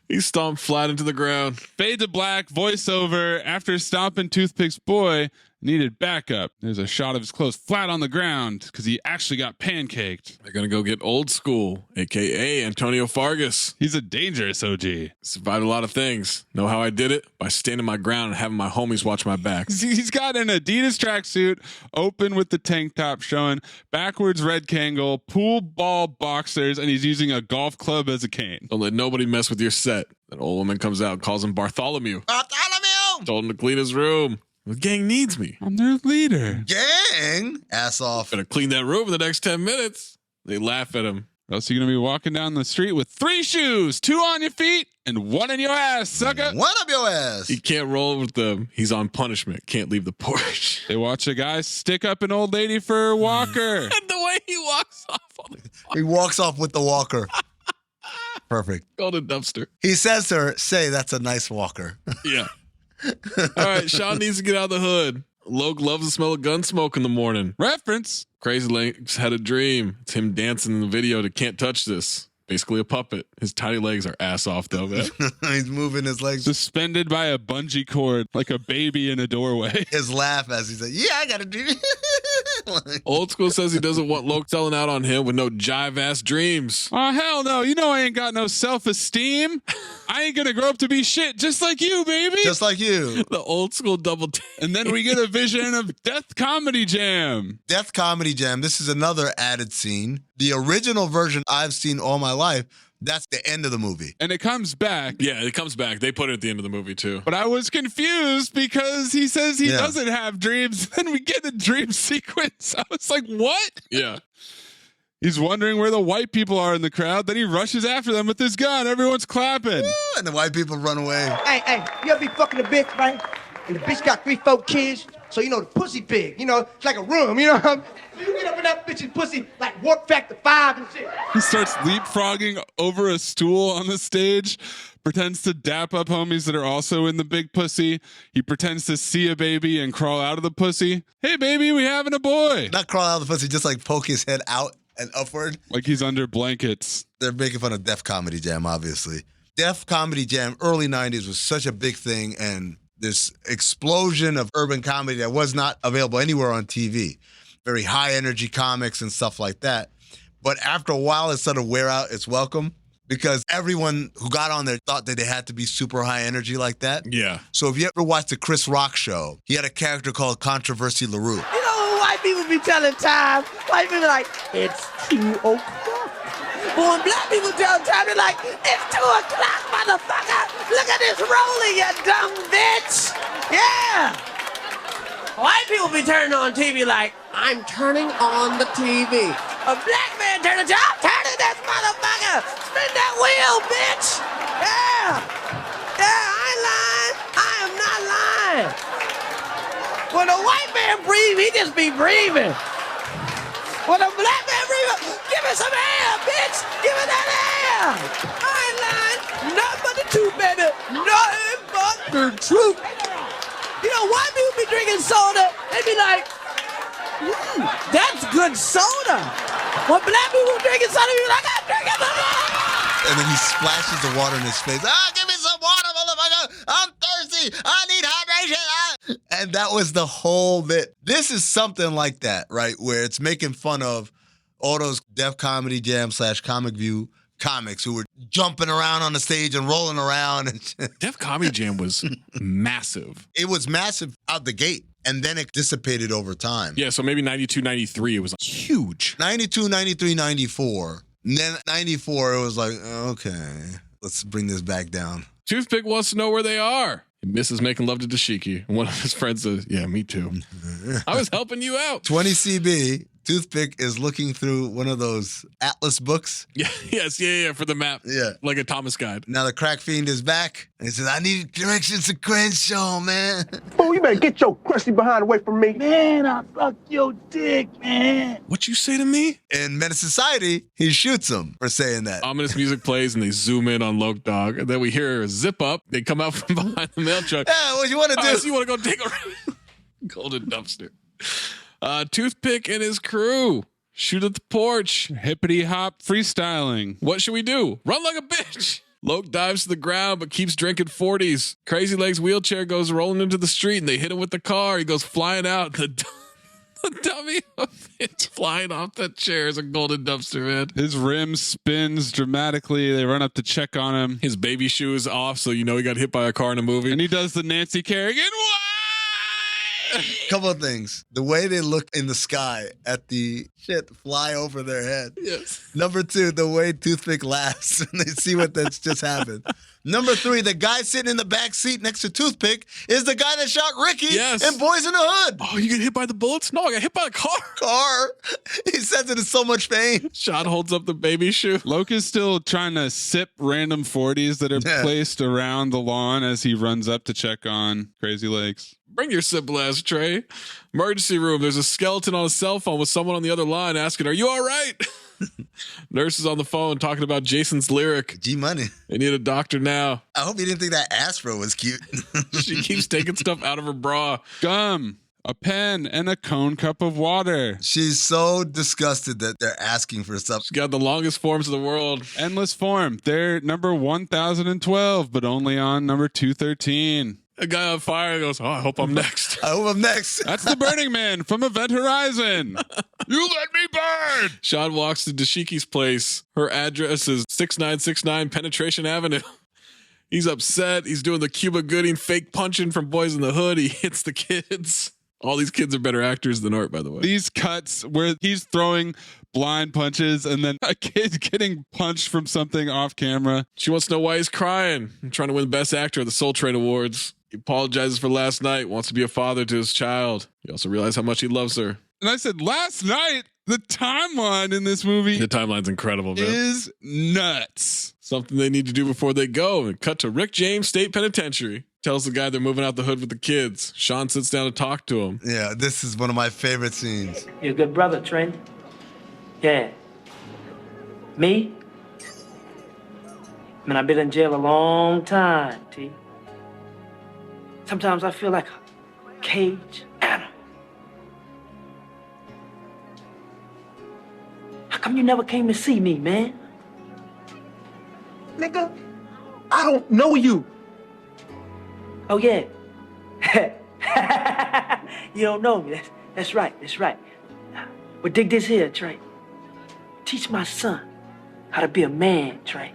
He stomped flat into the ground. Fade to black, voiceover. After stomping Toothpick's boy, needed backup. There's a shot of his clothes flat on the ground because he actually got pancaked. They're going to go get Old School, a.k.a. Antonio Fargas. He's a dangerous OG. Survived a lot of things. Know how I did it? By standing my ground and having my homies watch my back. He's got an Adidas tracksuit, open with the tank top showing, backwards red Kangol, pool ball boxers, and he's using a golf club as a cane. Don't let nobody mess with your set. That old woman comes out and calls him Bartholomew. Bartholomew! Told him to clean his room. The gang needs me. I'm their leader. Gang? Ass off. Gonna clean that room in the next 10 minutes. They laugh at him. Or else you're going to be walking down the street with 3 shoes, 2 on your feet, and 1 in your ass, sucker. 1 up your ass. He can't roll with them. He's on punishment. Can't leave the porch. They watch a guy stick up an old lady for a walker. And the way he walks off on the He walks off with the walker. Perfect. golden dumpster. He says to her, say that's a nice walker. Yeah. All right, Sean needs to get out of the hood. Loke loves the smell of gun smoke in the morning. Reference. Crazy Legs had a dream. It's him dancing in the video to Can't Touch This. Basically a puppet. His tiny legs are ass off though, man. He's moving his legs. Suspended by a bungee cord like a baby in a doorway. His laugh as he's like, yeah, I got a dream. Old School says he doesn't want Loke selling out on him with no jive-ass dreams. Oh, hell no. You know I ain't got no self-esteem. I ain't gonna grow up to be shit just like you, baby. Just like you. The Old School double take. And then we get a vision of Death Comedy Jam. Death Comedy Jam. This is another added scene. The original version I've seen all my life, that's the end of the movie. And it comes back. Yeah, it comes back. They put it at the end of the movie, too. But I was confused because he says he doesn't have dreams. Then we get a dream sequence. I was like, what? Yeah. He's wondering where the white people are in the crowd. Then he rushes after them with his gun. Everyone's clapping. And the white people run away. Hey, you ever be fucking a bitch, right? And the bitch got 3-4 kids, so you know the pussy big. You know, it's like a room, you know what I mean? You get up in that bitch's pussy like warp factor 5 and shit. He starts leapfrogging over a stool on the stage, pretends to dap up homies that are also in the big pussy. He pretends to see a baby and crawl out of the pussy. Hey, baby, we having a boy. Not crawl out of the pussy, just like poke his head out and upward. Like he's under blankets. They're making fun of Def Comedy Jam, obviously. Def Comedy Jam, early 90s, was such a big thing, and this explosion of urban comedy that was not available anywhere on TV. Very high energy comics and stuff like that. But after a while, it sort of wear out its welcome because everyone who got on there thought that they had to be super high energy like that. Yeah. So if you ever watched the Chris Rock show, he had a character called Controversy LaRue. You know, white people be telling time. White people like, it's 2 o'clock. But when black people tell time, they're like, it's 2 o'clock, motherfucker. Look at this rolling, you dumb bitch. Yeah. White people be turning on TV like, I'm turning on the TV. A black man turning on, I'm turning this motherfucker. Spin that wheel, bitch. Yeah. Yeah, I ain't lying. I am not lying. When a white man breathe, he just be breathing. When a black man breathe, give me some air, bitch. Give me that air. I ain't lying. Nothing but the truth, baby. Nothing but the truth. You know, white people be drinking soda, they be like, that's good soda. When black people drinking soda, they be like, I'm drinking soda. And then he splashes the water in his face. Give me some water, motherfucker. I'm thirsty. I need hydration. And that was the whole bit. This is something like that, right? Where it's making fun of all those Def Comedy Jam / Comic View comics who were jumping around on the stage and rolling around. And Def Comedy Jam was massive. It was massive out the gate, and then it dissipated over time. Yeah, so maybe 92, 93, it was huge. 92, 93, 94. And then 94, it was like, okay, let's bring this back down. Toothpick wants to know where they are. He misses making love to Dashiki. One of his friends says, yeah, me too. I was helping you out. 20 CB. Toothpick is looking through one of those atlas books. Yeah, yes, yeah, for the map. Yeah. Like a Thomas guide. Now the crack fiend is back. And he says, I need directions to Crenshaw, man. Fool, you better get your crusty behind away from me. Man, I fuck your dick, man. What you say to me? In Menace Society, he shoots him for saying that. Ominous music plays and they zoom in on Loke Dog. And then we hear a zip up. They come out from behind the mail truck. Yeah, what you want to do? So you want to go dig a golden dumpster. Toothpick and his crew shoot at the porch. Hippity hop freestyling. What should we do? Run like a bitch. Loke dives to the ground but keeps drinking 40s. Crazy Legs wheelchair goes rolling into the street and they hit him with the car. He goes flying out. The dummy it's flying off that chair is a golden dumpster, man. His rim spins dramatically. They run up to check on him. His baby shoe is off, so you know he got hit by a car in a movie. And he does the Nancy Kerrigan. Couple of things. The way they look in the sky at the shit fly over their head. Yes. Number 2, the way Toothpick laughs and they see what that's just happened. Number 3, the guy sitting in the back seat next to Toothpick is the guy that shot Ricky in Boys in the Hood. Oh, you get hit by the bullets? No, I got hit by a car. He says it in so much pain. Shot holds up the baby shoe. Loke is still trying to sip random 40s that are placed around the lawn as he runs up to check on Crazy Legs. Bring your simple ass tray. Emergency room. There's a skeleton on a cell phone with someone on the other line asking, are you all right? Nurse is on the phone talking about Jason's lyric. G-Money. They need a doctor now. I hope you didn't think that Astro was cute. She keeps taking stuff out of her bra. Gum, a pen, and a cone cup of water. She's so disgusted that they're asking for stuff. She's got the longest forms of the world. Endless form. They're number 1012, but only on number 213. A guy on fire goes, I hope I'm next. I hope I'm next. That's the Burning Man from Event Horizon. You let me burn. Sean walks to Dashiki's place. Her address is 6969 Penetration Avenue. He's upset. He's doing the Cuba Gooding fake punching from Boys in the Hood. He hits the kids. All these kids are better actors than Art, by the way. These cuts where he's throwing blind punches and then a kid getting punched from something off camera. She wants to know why he's crying. I'm trying to win Best Actor at the Soul Train Awards. He apologizes for last night, wants to be a father to his child. He also realized how much he loves her. And I said, last night, the timeline in this movie The timeline's incredible, man. is nuts. Something they need to do before they go. And cut to Rick James State Penitentiary. Tells the guy they're moving out the hood with the kids. Sean sits down to talk to him. Yeah, this is one of my favorite scenes. You're a good brother, Trey. Yeah. Me? Man, I've been in jail a long time, T. Sometimes I feel like a caged animal. How come you never came to see me, man? Nigga, I don't know you. Oh, yeah. You don't know me. That's right. Well, dig this here, Trey. Teach my son how to be a man, Trey.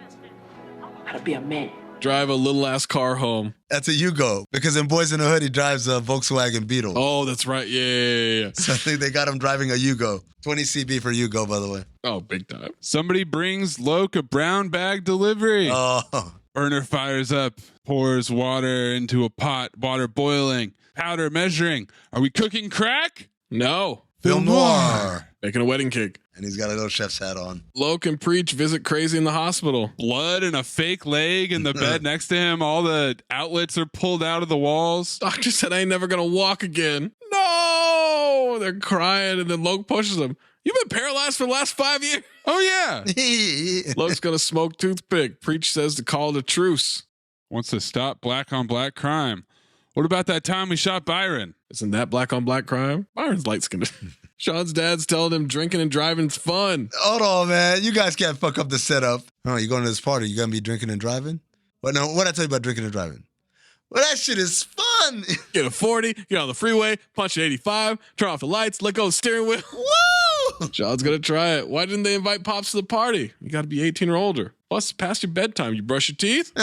How to be a man. Drive a little ass car home. That's a Yugo, because in Boys in the Hood, he drives a Volkswagen Beetle. Oh, that's right. Yeah. So I think they got him driving a Yugo. 20 CB for Yugo, by the way. Oh, big time. Somebody brings Loke a brown bag delivery. Oh. Burner fires up, pours water into a pot, water boiling, powder measuring. Are we cooking crack? No. Film noir. Making a wedding cake. And he's got a little chef's hat on. Loke and Preach visit Crazy in the hospital. Blood and a fake leg in the bed next to him. All the outlets are pulled out of the walls. Doctor said I ain't never gonna walk again. No! They're crying, and then Loke pushes him. You've been paralyzed for the last 5 years. Oh, yeah. Loke's gonna smoke toothpick. Preach says to call it a truce. Wants to stop black on black crime. What about that time we shot Byron? Isn't that black on black crime? Byron's light skinned. Sean's dad's telling him drinking and driving's fun. Hold on, man. You guys can't fuck up the setup. Oh, you going to this party? You gonna be drinking and driving? What? No, what I tell you about drinking and driving? Well, that shit is fun. Get a 40, get on the freeway, punch at 85, turn off the lights, let go of the steering wheel. Woo! Sean's gonna try it. Why didn't they invite Pops to the party? You gotta be 18 or older. Plus, past your bedtime. You brush your teeth?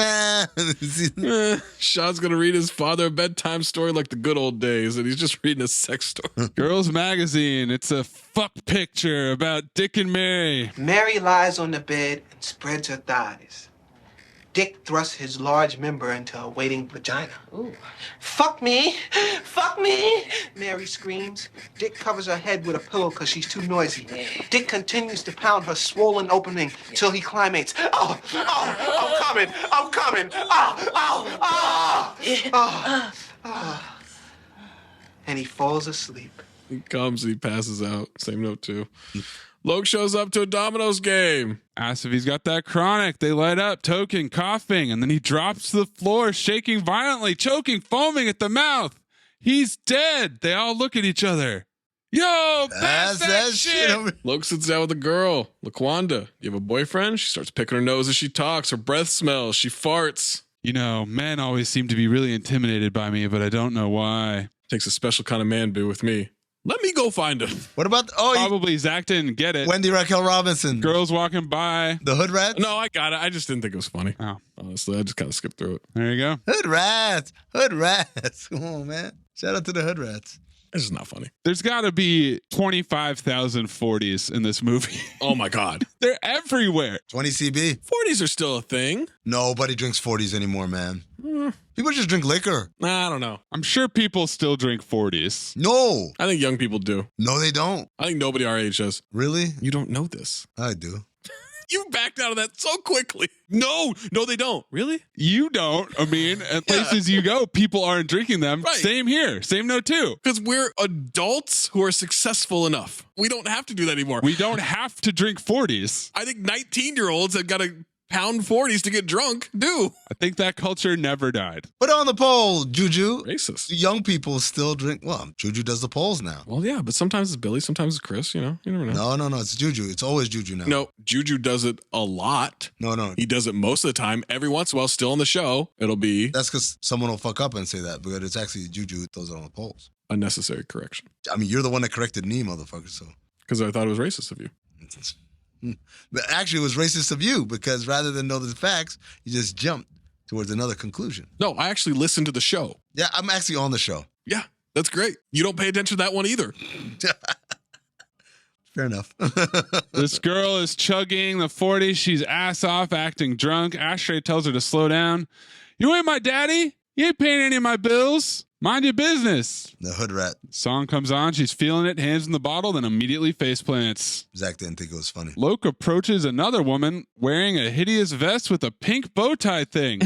Sean's gonna read his father a bedtime story like the good old days, and he's just reading a sex story. Girls Magazine. It's a fuck picture about Dick and Mary. Mary lies on the bed and spreads her thighs. Dick thrusts his large member into a waiting vagina. Ooh. Fuck me! Fuck me! Mary screams. Dick covers her head with a pillow because she's too noisy. Dick continues to pound her swollen opening till he climates. Oh, I'm coming. And he falls asleep. He comes and he passes out. Same note, too. Loke shows up to a Domino's game. Asks if he's got that chronic. They light up, toking, coughing, and then he drops to the floor, shaking violently, choking, foaming at the mouth. He's dead. They all look at each other. Yo, pass that shit. Loke sits down with a girl, LaQuanda. You have a boyfriend? She starts picking her nose as she talks. Her breath smells. She farts. You know, men always seem to be really intimidated by me, but I don't know why. Takes a special kind of man boo with me. Let me go find him. What about... Probably Zach didn't get it. Wendy Raquel Robinson. Girls walking by. The Hood Rats? No, I got it. I just didn't think it was funny. Oh. Honestly, I just kind of skipped through it. There you go. Hood Rats. Come on, man. Shout out to the Hood Rats. It's just not funny. There's got to be 25,000 40s in this movie. Oh, my God. They're everywhere. 20 CB. 40s are still a thing. Nobody drinks 40s anymore, man. People just drink liquor. Nah, I don't know. I'm sure people still drink 40s. No. I think young people do. No, they don't. I think nobody our age does. Really? You don't know this. I do. You backed out of that so quickly. No, they don't. Really? You don't. I mean, at places you go, people aren't drinking them. Right. Same here. Same note too. Because we're adults who are successful enough. We don't have to do that anymore. We don't have to drink 40s. I think 19-year-olds have got to pound 40s to get drunk do. I think that culture never died. Put it on the poll, Juju. Racist. Young people still drink. Well, Juju does the polls now. Well, yeah, but sometimes it's Billy, sometimes it's Chris, you know. You never know. No, it's Juju. It's always Juju now. No, Juju does it a lot. No. He does it most of the time. Every once in a while, still on the show, it'll be That's because someone will fuck up and say that, but it's actually Juju that throws it on the polls. unnecessary correction. I mean, you're the one that corrected me, motherfucker, so. Because I thought it was racist of you. But actually, it was racist of you because rather than know the facts, you just jumped towards another conclusion. No, I actually listened to the show. Yeah, I'm actually on the show. Yeah, that's great. You don't pay attention to that one either. Fair enough. This girl is chugging the 40. She's ass off, acting drunk. Ashtray tells her to slow down. You ain't my daddy. You ain't paying any of my bills. Mind your business. The hood rat. Song comes on. She's feeling it, hands in the bottle, then immediately face plants. Zach didn't think it was funny. Loke approaches another woman wearing a hideous vest with a pink bow tie thing.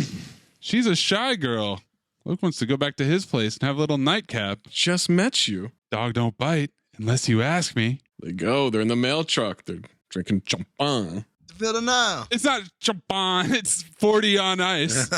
She's a shy girl. Loke wants to go back to his place and have a little nightcap. Just met you. Dog don't bite unless you ask me. They go. They're in the mail truck. They're drinking champagne. Feel it now. It's not champagne. It's 40 on ice.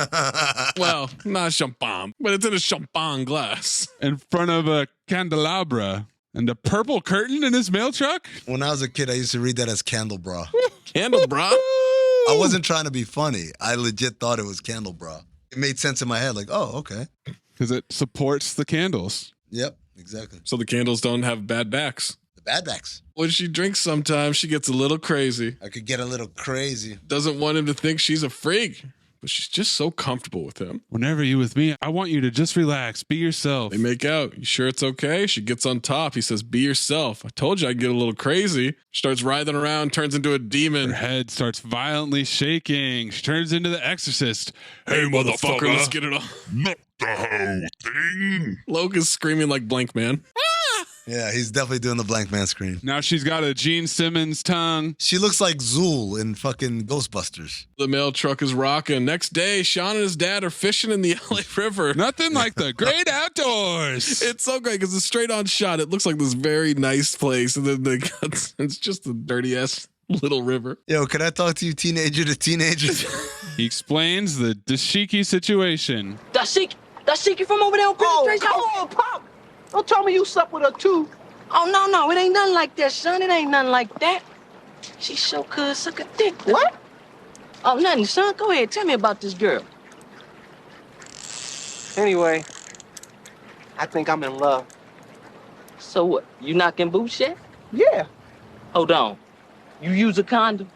Well, not champagne, but it's in a champagne glass. In front of a candelabra and a purple curtain in his mail truck. When I was a kid, I used to read that as candle bra. Candle bra? I wasn't trying to be funny. I legit thought it was candle bra. It made sense in my head. Like, oh, okay. Because it supports the candles. Yep, exactly. So the candles don't have bad backs. The bad backs. When she drinks sometimes, she gets a little crazy. I could get a little crazy. Doesn't want him to think she's a freak, but she's just so comfortable with him. Whenever you with me, I want you to just relax. Be yourself. They make out. You sure it's okay? She gets on top. He says, be yourself. I told you I'd get a little crazy. Starts writhing around, turns into a demon. Her head starts violently shaking. She turns into the exorcist. Hey, motherfucker, let's get it on. Not the whole thing. Loke is screaming like Blank Man. Yeah, he's definitely doing the blank man scream. Now she's got a Gene Simmons tongue. She looks like Zool in fucking Ghostbusters. The mail truck is rocking. Next day, Sean and his dad are fishing in the LA River. Nothing like the great outdoors. It's so great because it's straight on shot. It looks like this very nice place. And then it's just a dirty ass little river. Yo, can I talk to you teenager to teenager? He explains the dashiki situation. Dashiki from over there on penetration. Oh, Pop! Don't tell me you slept with her too. Oh, no, it ain't nothing like that, son. It ain't nothing like that. She so could suck a dick. What? Oh, nothing, son. Go ahead. Tell me about this girl. Anyway, I think I'm in love. So what? You knocking boots yet? Yeah. Hold on. You use a condom?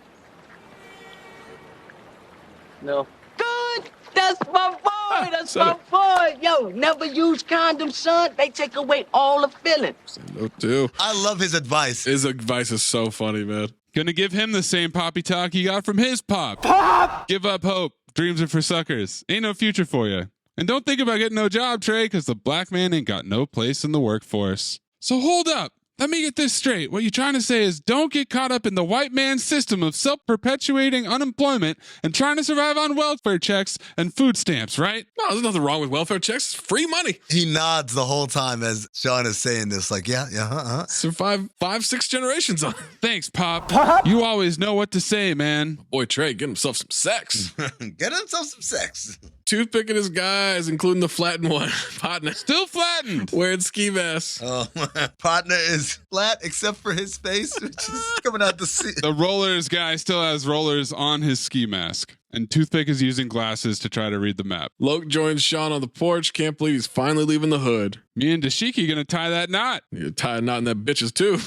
No. Good. That's my boy. That's my boy. Yo, never use condoms, son. They take away all the feeling. No, too. I love his advice. His advice is so funny, man. Gonna give him the same poppy talk he got from his pop. Pop! Give up hope. Dreams are for suckers. Ain't no future for you. And don't think about getting no job, Trey, because the black man ain't got no place in the workforce. So hold up. Let me get this straight. What you're trying to say is don't get caught up in the white man's system of self-perpetuating unemployment and trying to survive on welfare checks and food stamps, right? No, there's nothing wrong with welfare checks. It's free money. He nods the whole time as Sean is saying this. Like, yeah. Survive 5-6 generations on it. Thanks, Pop. You always know what to say, man. Boy, Trey, get himself some sex. Get himself some sex. Toothpicking his guys, including the flattened one. Partner. Still flattened. Wearing ski masks. Oh, my partner is flat except for his face, which is coming out the seat. The rollers guy still has rollers on his ski mask. And Toothpick is using glasses to try to read the map. Loke joins Sean on the porch. Can't believe he's finally leaving the hood. Me and Dashiki gonna tie that knot. You tie a knot in that bitches too.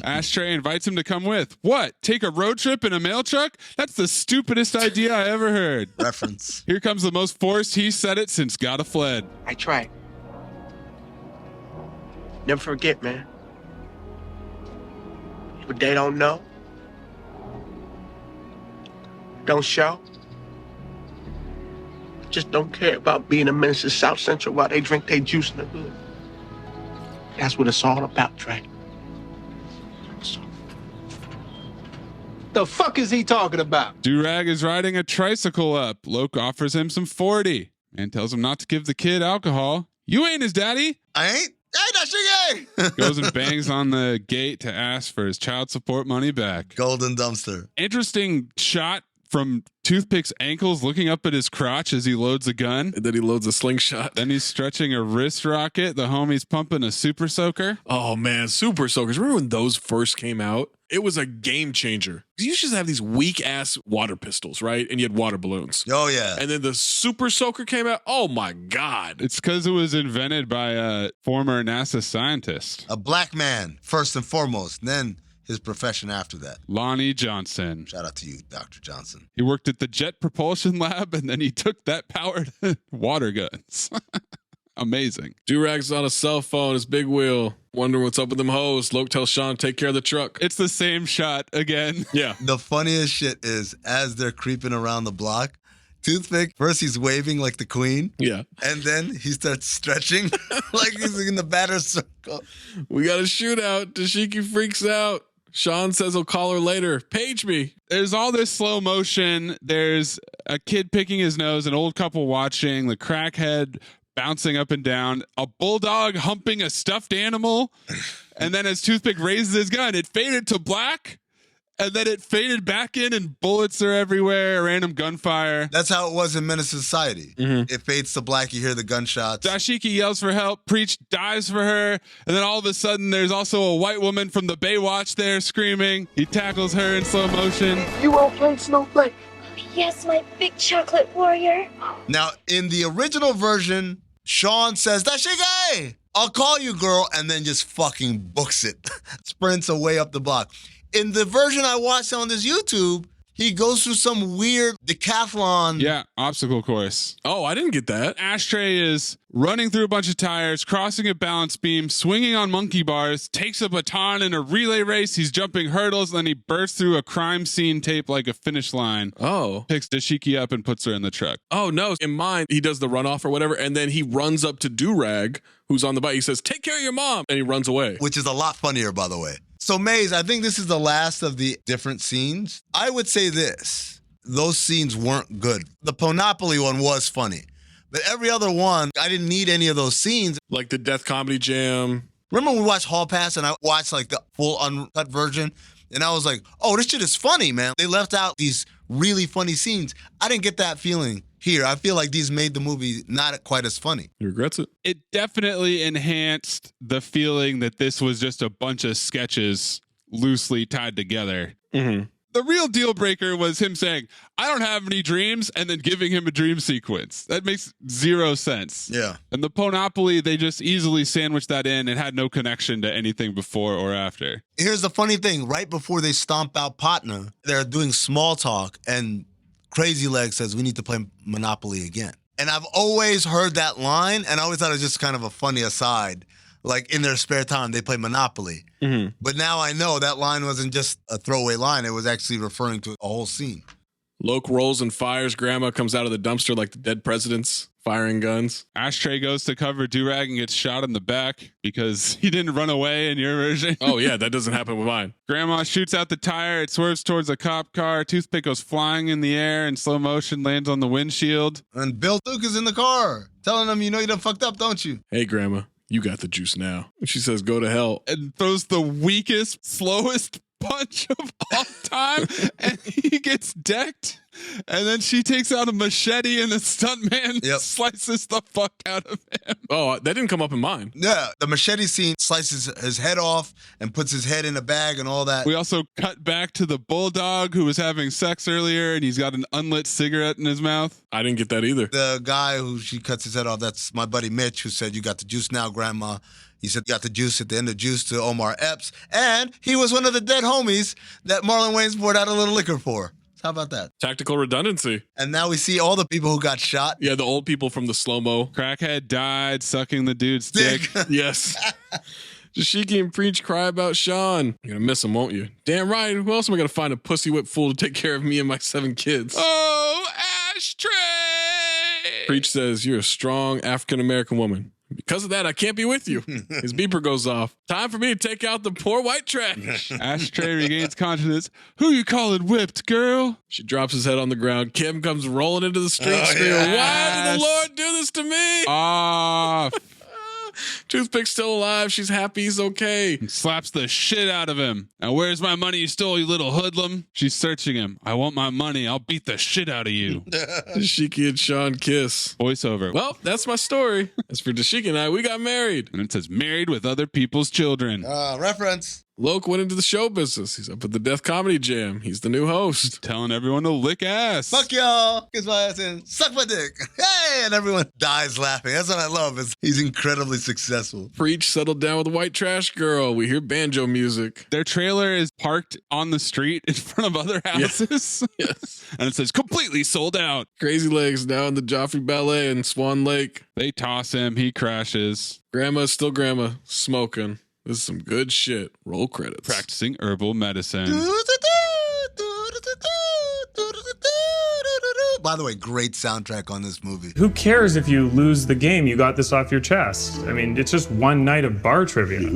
Ashtray invites him to come with. What? Take a road trip in a mail truck? That's the stupidest idea I ever heard. Reference. Here comes the most forced he said it since Gotta Fled. I tried. Never forget, man. What they don't know, don't show. Just don't care about being a menace to South Central while they drink their juice in the hood. That's what it's all about, Trey. The fuck is he talking about? Durag is riding a tricycle up. Loke offers him some 40 and tells him not to give the kid alcohol. You ain't his daddy. I ain't. Hey, that's your gay. Goes and bangs on the gate to ask for his child support money back. Golden dumpster. Interesting shot from Toothpick's ankles, looking up at his crotch as he loads a gun. And then he loads a slingshot. Then he's stretching a wrist rocket. The homie's pumping a super soaker. Oh man, super soakers. Remember when those first came out? It was a game changer. You used to have these weak ass water pistols, right? And you had water balloons. Oh yeah. And then the super soaker came out. Oh my God. It's because it was invented by a former NASA scientist. A black man, first and foremost. Then his profession after that. Lonnie Johnson. Shout out to you, Dr. Johnson. He worked at the Jet Propulsion Lab, and then he took that power to water guns. Amazing. Durag's on a cell phone, his big wheel, wondering what's up with them hoes. Loke tells Sean, take care of the truck. It's the same shot again. Yeah. The funniest shit is as they're creeping around the block, Toothpick, first he's waving like the queen. Yeah. And then he starts stretching like he's in the batter's circle. We got a shootout. Dashiki freaks out. Sean says he'll call her later. Page me. There's all this slow motion. There's a kid picking his nose, an old couple watching, the crackhead bouncing up and down, a bulldog humping a stuffed animal. And then as Toothpick raises his gun, it faded to black. And then it faded back in and bullets are everywhere, random gunfire. That's how it was in Menace Society. Mm-hmm. It fades to black, you hear the gunshots. Dashiki yells for help, Preach dives for her, and then all of a sudden there's also a white woman from the Baywatch there screaming. He tackles her in slow motion. You okay, Snowflake? Yes, my big chocolate warrior. Now, in the original version, Sean says, Dashiki, I'll call you, girl, and then just fucking books it. Sprints away up the block. In the version I watched on this YouTube, he goes through some weird decathlon. Yeah, obstacle course. Oh, I didn't get that. Ashtray is running through a bunch of tires, crossing a balance beam, swinging on monkey bars, takes a baton in a relay race. He's jumping hurdles, then he bursts through a crime scene tape like a finish line. Oh. Picks Dashiki up and puts her in the truck. Oh, no. In mine, he does the runoff or whatever, and then he runs up to Durag, who's on the bike. He says, take care of your mom, and he runs away. Which is a lot funnier, by the way. So, Mayes, I think this is the last of the different scenes. I would say this. Those scenes weren't good. The Monopoly one was funny. But every other one, I didn't need any of those scenes. Like the Death Comedy Jam. Remember when we watched Hall Pass and I watched like the full uncut version? And I was like, oh, this shit is funny, man. They left out these really funny scenes. I didn't get that feeling here. I feel like these made the movie not quite as funny. He regrets it. It definitely enhanced the feeling that this was just a bunch of sketches loosely tied together. Mm-hmm. The real deal breaker was him saying, I don't have any dreams, and then giving him a dream sequence. That makes zero sense. Yeah. And the Monopoly, they just easily sandwiched that in and had no connection to anything before or after. Here's the funny thing. Right before they stomp out Partner, they're doing small talk, and Crazy Leg says, we need to play Monopoly again. And I've always heard that line, and I always thought it was just kind of a funny aside. Like in their spare time, they play Monopoly. Mm-hmm. But now I know that line wasn't just a throwaway line. It was actually referring to a whole scene. Loke rolls and fires. Grandma comes out of the dumpster like the dead presidents, firing guns. Ashtray goes to cover Durag and gets shot in the back because he didn't run away in your version. Oh, yeah, that doesn't happen with mine. Grandma shoots out the tire. It swerves towards a cop car. Toothpick goes flying in the air in slow motion, lands on the windshield. And Bill Duke is in the car, telling him, you know you done fucked up, don't you? Hey, Grandma, you got the juice now. She says, go to hell. And throws the weakest, slowest punch of all time, and he gets decked. And then she takes out a machete, and the stuntman slices the fuck out of him. Oh, that didn't come up in mine. Yeah, the machete scene slices his head off and puts his head in a bag and all that. We also cut back to the bulldog who was having sex earlier, and he's got an unlit cigarette in his mouth. I didn't get that either. The guy who she cuts his head off, that's my buddy Mitch, who said, you got the juice now, Grandma. He said, got the juice at the end of Juice to Omar Epps. And he was one of the dead homies that Marlon Wayans poured out a little liquor for. How about that? Tactical redundancy. And now we see all the people who got shot. Yeah, the old people from the slow-mo. Crackhead died sucking the dude's dick. Yes. Dashiki and Preach cry about Sean. You're gonna miss him, won't you? Damn right. Who else am I gonna find a pussy whip fool to take care of me and my 7 kids? Oh, Ashtray! Preach says, you're a strong African-American woman. Because of that, I can't be with you. His beeper goes off. Time for me to take out the poor white trash. Ashtray regains consciousness. Who you calling whipped, girl? She drops his head on the ground. Kim comes rolling into the street screaming, why did the Lord do this to me? Off. Toothpick's still alive. She's happy. He's okay. And slaps the shit out of him. Now, where's my money you stole, you little hoodlum? She's searching him. I want my money. I'll beat the shit out of you. Dashiki and Sean kiss. Voiceover. Well, that's my story. As for Dashiki and I, we got married. And it says married with other people's children. Reference. Loke went into the show business. He's up at the Death Comedy Jam. He's the new host. Telling everyone to lick ass. Fuck y'all. Kiss my ass in. Suck my dick. Hey! And everyone dies laughing. That's what I love. Is he's incredibly successful. Preach settled down with a white trash girl. We hear banjo music. Their trailer is parked on the street in front of other houses. Yes. And it says completely sold out. Crazy Legs now in the Joffrey Ballet in Swan Lake. They toss him. He crashes. Grandma's still grandma. Smoking. This is some good shit. Roll credits. Practicing herbal medicine. By the way, great soundtrack on this movie. Who cares if you lose the game? You got this off your chest. I mean, it's just one night of bar trivia.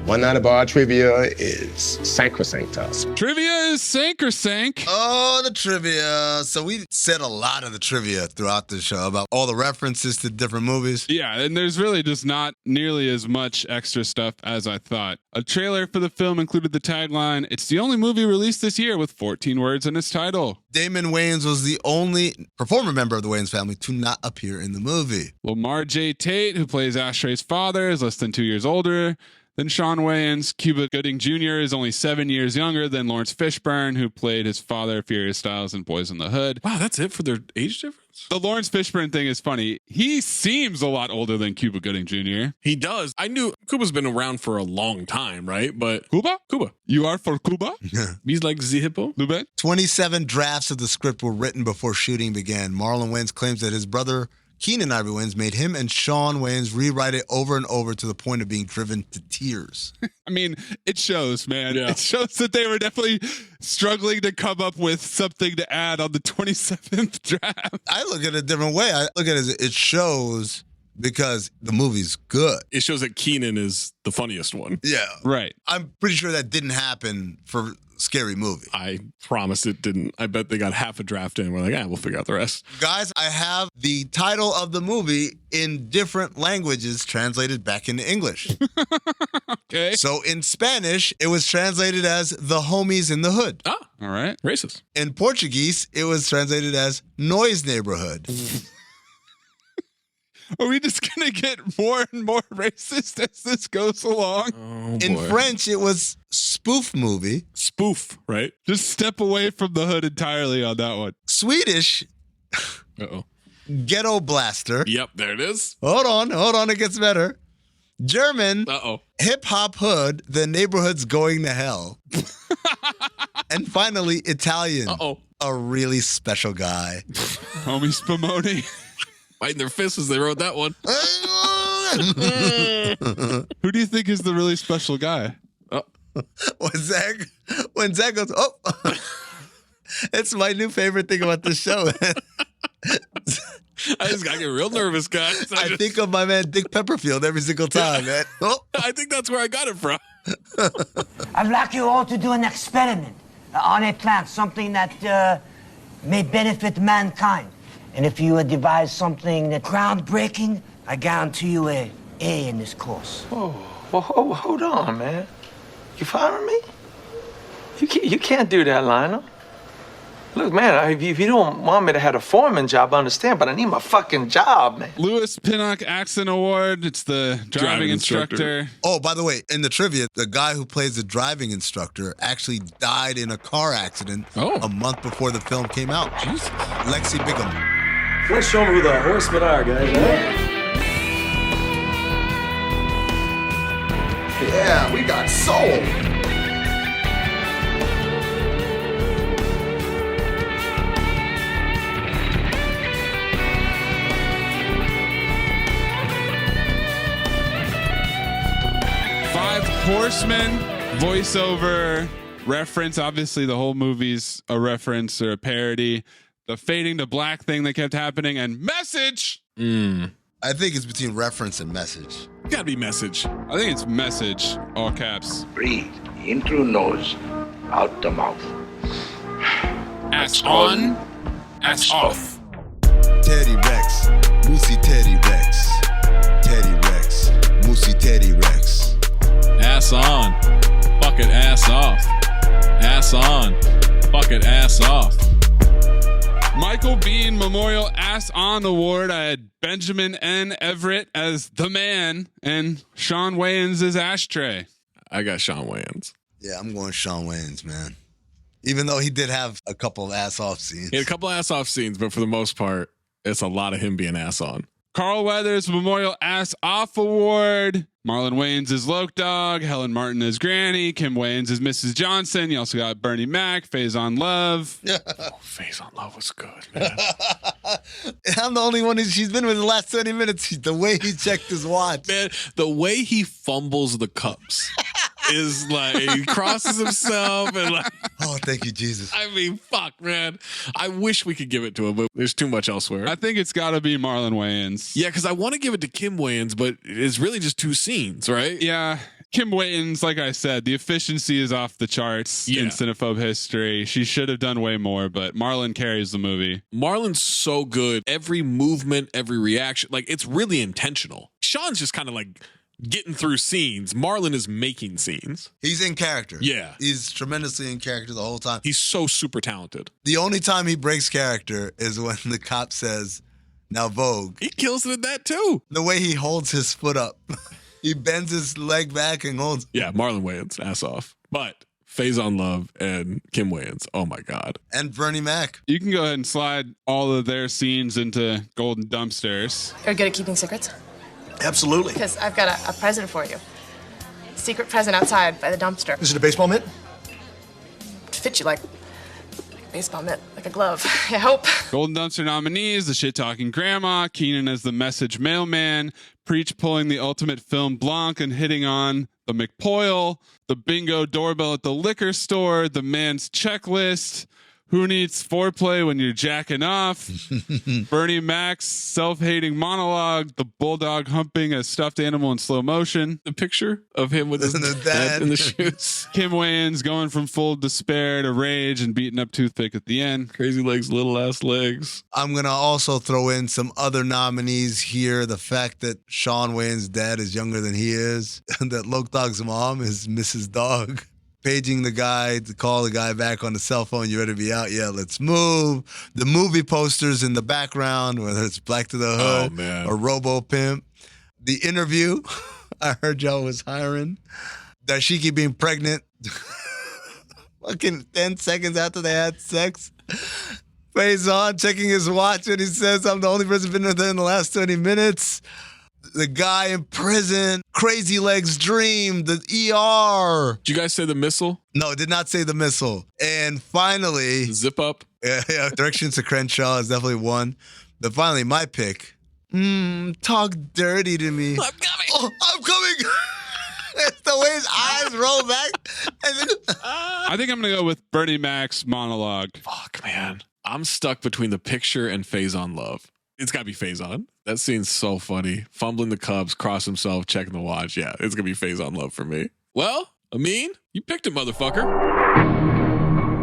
One night of bar trivia is sacrosanct to us. Trivia is sacrosanct. Oh, the trivia. So we said a lot of the trivia throughout the show about all the references to different movies. Yeah, and there's really just not nearly as much extra stuff as I thought. A trailer for the film included the tagline, "It's the only movie released this year with 14 words in its title." Damon Wayans was the only performer member of the Wayans family to not appear in the movie. Lamar J. Tate, who plays Ashray's father, is less than 2 years older than Sean Wayans. Cuba Gooding Jr. is only 7 years younger than Lawrence Fishburne, who played his father, Furious Styles, in Boys in the Hood. Wow, that's it for their age difference? The Lawrence Fishburne thing is funny. He seems a lot older than Cuba Gooding Jr. He does. I knew Cuba's been around for a long time, right? But Cuba? Cuba. You are for Cuba? He's like the hippo. Lubet? 27 drafts of the script were written before shooting began. Marlon Wayans claims that his brother Keenan Ivory Wayans made him and Sean Wayans rewrite it over and over to the point of being driven to tears. I mean, it shows, man. Yeah. It shows that they were definitely struggling to come up with something to add on the 27th draft. I look at it a different way. I look at it as it shows because the movie's good. It shows that Keenan is the funniest one. Yeah. Right. I'm pretty sure that didn't happen for Scary Movie. I promise it didn't. I bet they got half a draft in. We're like, we'll figure out the rest. Guys, I have the title of the movie in different languages translated back into English. Okay. So in Spanish, it was translated as The Homies in the Hood. Ah, all right. Racist. In Portuguese, it was translated as Noise Neighborhood. Are we just going to get more and more racist as this goes along? Oh, in boy. French, it was Spoof Movie. Spoof, right? Just step away from the hood entirely on that one. Swedish, Uh-oh. Ghetto Blaster. Yep, there it is. Hold on, it gets better. German, Uh-oh. Hip Hop Hood, The Neighborhood's Going to Hell. And finally, Italian, Uh-oh. A Really Special Guy. Homie Spumoni. Biting their fists as they wrote that one. Who do you think is the really special guy? When Zach goes, oh, it's my new favorite thing about this show. I just got to get real nervous, guys. I think of my man Dick Pepperfield every single time, man. Oh. I think that's where I got it from. I'd like you all to do an experiment on a plant, something that may benefit mankind. And if you devise something that's groundbreaking, I guarantee you a A in this course. Oh, well, hold on, man. You firing me? You can't do that, Lionel. Look, man, if you don't want me to have a foreman job, I understand, but I need my fucking job, man. Lewis Pinnock Accent Award. It's the driving instructor. Oh, by the way, in the trivia, the guy who plays the driving instructor actually died in a car accident a month before the film came out. Jesus. Lexi Bigham. Let's show them who the horsemen are, guys. Yeah, we got soul. Five Horsemen voiceover reference. Obviously, the whole movie's a reference or a parody. The fading to black thing that kept happening, and message. I think it's between reference and message. Gotta be message. I think it's message, all caps. Breathe in through nose, out the mouth. Ass on, ass off. Teddy Rex, Lucy Teddy Rex. Teddy Rex, fucking ass off. Michael Bean Memorial Ass On Award. I had Benjamin N. Everett as the man and Sean Wayans as Ashtray. I got Sean Wayans. Yeah, I'm going Sean Wayans, man. Even though he did have a couple of ass off scenes. He had a couple ass off scenes, but for the most part, it's a lot of him being ass on. Carl Weathers Memorial Ass Off Award. Marlon Wayans as Loke Dog. Helen Martin as Granny. Kim Wayans as Mrs. Johnson. You also got Bernie Mac. Faison Love. Faison Love was good, man. I'm the only one she's been with the last 20 minutes. The way he checked his watch. Man, the way he fumbles the cups is like, he crosses himself and like, oh, thank you, Jesus. I mean, fuck, man. I wish we could give it to him, but there's too much elsewhere. I think it's got to be Marlon Wayans. Yeah, because I want to give it to Kim Wayans, but it's really just two scenes, right? Yeah. Kim Wayans, like I said, the efficiency is off the charts in Cinephobe history. She should have done way more, but Marlon carries the movie. Marlon's so good. Every movement, every reaction, like it's really intentional. Sean's just kind of like getting through scenes. Marlon is making scenes. He's in character. Yeah. He's tremendously in character the whole time. He's so super talented. The only time he breaks character is when the cop says, "Now Vogue." He kills it at that too. The way he holds his foot up. He bends his leg back and holds. Yeah, Marlon Wayans, ass off. But Faison Love and Kim Wayans, oh my God. And Bernie Mac. You can go ahead and slide all of their scenes into golden dumpsters. Are you good at keeping secrets? Absolutely. Because I've got a present for you. Secret present outside by the dumpster. Is it a baseball mitt? Fit you like a baseball mitt, like a glove. I hope. Golden Dumpster nominees: The Shit Talking Grandma, Keenan as the Message Mailman, Preach pulling the ultimate film Blanc and hitting on the McPoyle, the Bingo Doorbell at the liquor store, The Man's Checklist, Who Needs Foreplay When You're Jacking Off, Bernie Mac's self-hating monologue, the bulldog humping a stuffed animal in slow motion, the picture of him with his dad in the shoes, Kim Wayans going from full despair to rage and beating up Toothpick at the end, Crazy Legs, Little Ass Legs. I'm going to also throw in some other nominees here. The fact that Sean Wayans' dad is younger than he is, and that Loke Dog's mom is Mrs. Dog. Paging the guy to call the guy back on the cell phone. You ready to be out? Yeah, let's move. The movie posters in the background, whether it's Black to the Hood or Robo Pimp. The interview. I heard y'all was hiring. Dashiki being pregnant. Fucking 10 seconds after they had sex. Faison checking his watch and he says, "I'm the only person been there in the last 20 minutes. The guy in prison, Crazy Legs dream, the ER. Did you guys say the missile? No, did not say the missile. And finally, Zip Up. Yeah, Directions to Crenshaw is definitely one. But finally, my pick. Talk dirty to me. I'm coming. Oh, I'm coming. It's the way his eyes roll back. I think I'm going to go with Bernie Mac's monologue. Fuck, man. I'm stuck between the picture and Faison Love. It's got to be Faison. That scene's so funny. Fumbling the Cubs, cross himself, checking the watch. Yeah, it's going to be Faison Love for me. Well, Amin, you picked it, motherfucker.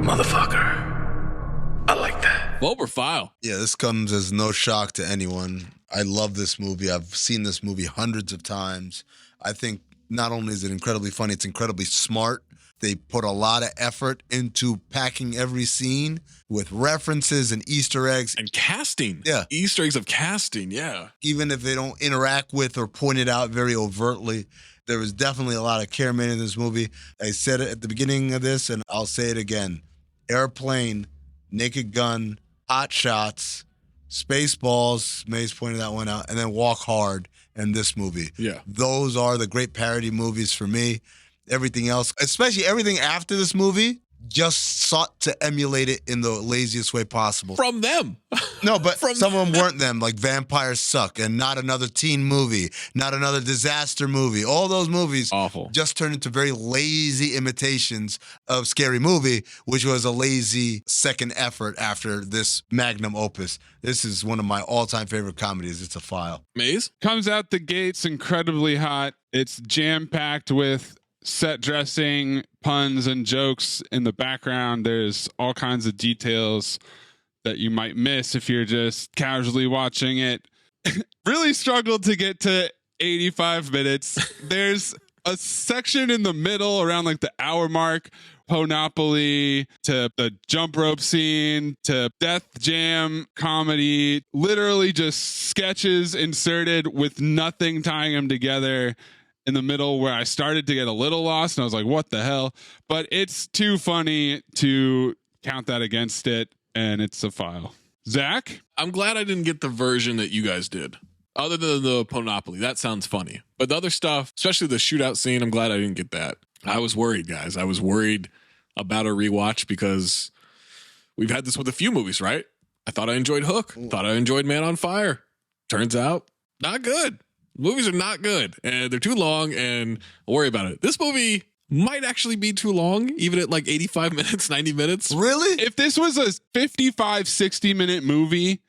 Motherfucker. I like that. Vulgar File. Yeah, this comes as no shock to anyone. I love this movie. I've seen this movie hundreds of times. I think not only is it incredibly funny, it's incredibly smart. They put a lot of effort into packing every scene with references and Easter eggs. And casting. Yeah. Easter eggs of casting, yeah. Even if they don't interact with or point it out very overtly, there was definitely a lot of care made in this movie. I said it at the beginning of this, and I'll say it again. Airplane, Naked Gun, Hot Shots, Spaceballs, Mays pointed that one out, and then Walk Hard and this movie. Yeah. Those are the great parody movies for me. Everything else, especially everything after this movie, just sought to emulate it in the laziest way possible. From them. No, but some of them weren't them, like Vampires Suck and Not Another Teen Movie, Not Another Disaster Movie. All those movies awful just turned into very lazy imitations of Scary Movie, which was a lazy second effort after this magnum opus. This is one of my all-time favorite comedies. It's a file. Maze? Comes out the gates incredibly hot. It's jam-packed with set dressing, puns, and jokes in the background. There's all kinds of details that you might miss if you're just casually watching it. Really struggled to get to 85 minutes. There's a section in the middle around like the hour mark Ponopoly to the jump rope scene to Death Jam comedy, literally just sketches inserted with nothing tying them together in the middle, where I started to get a little lost and I was like, what the hell? But it's too funny to count that against it, and it's a file. Zach? I'm glad I didn't get the version that you guys did. Other than the Ponopoly, that sounds funny. But the other stuff, especially the shootout scene, I'm glad I didn't get that. I was worried, guys. I was worried about a rewatch because we've had this with a few movies, right? I thought I enjoyed Hook. Thought I enjoyed Man on Fire. Turns out, not good. Movies are not good, and they're too long, and I'll worry about it. This movie might actually be too long, even at like 85 minutes, 90 minutes. Really? If this was a 55, 60-minute movie,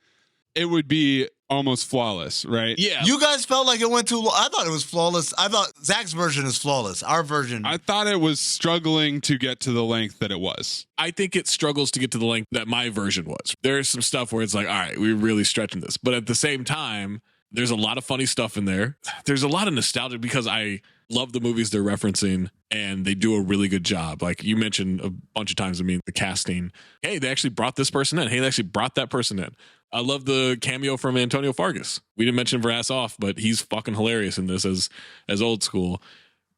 it would be almost flawless, right? Yeah. You guys felt like it went too long. I thought it was flawless. I thought Zach's version is flawless. Our version. I thought it was struggling to get to the length that it was. I think it struggles to get to the length that my version was. There's some stuff where it's like, all right, we're really stretching this. But at the same time, there's a lot of funny stuff in there. There's a lot of nostalgia because I love the movies they're referencing, and they do a really good job. Like you mentioned a bunch of times, I mean, the casting. Hey, they actually brought this person in. Hey, they actually brought that person in. I love the cameo from Antonio Fargas. We didn't mention Brass Off, but he's fucking hilarious in this as old school.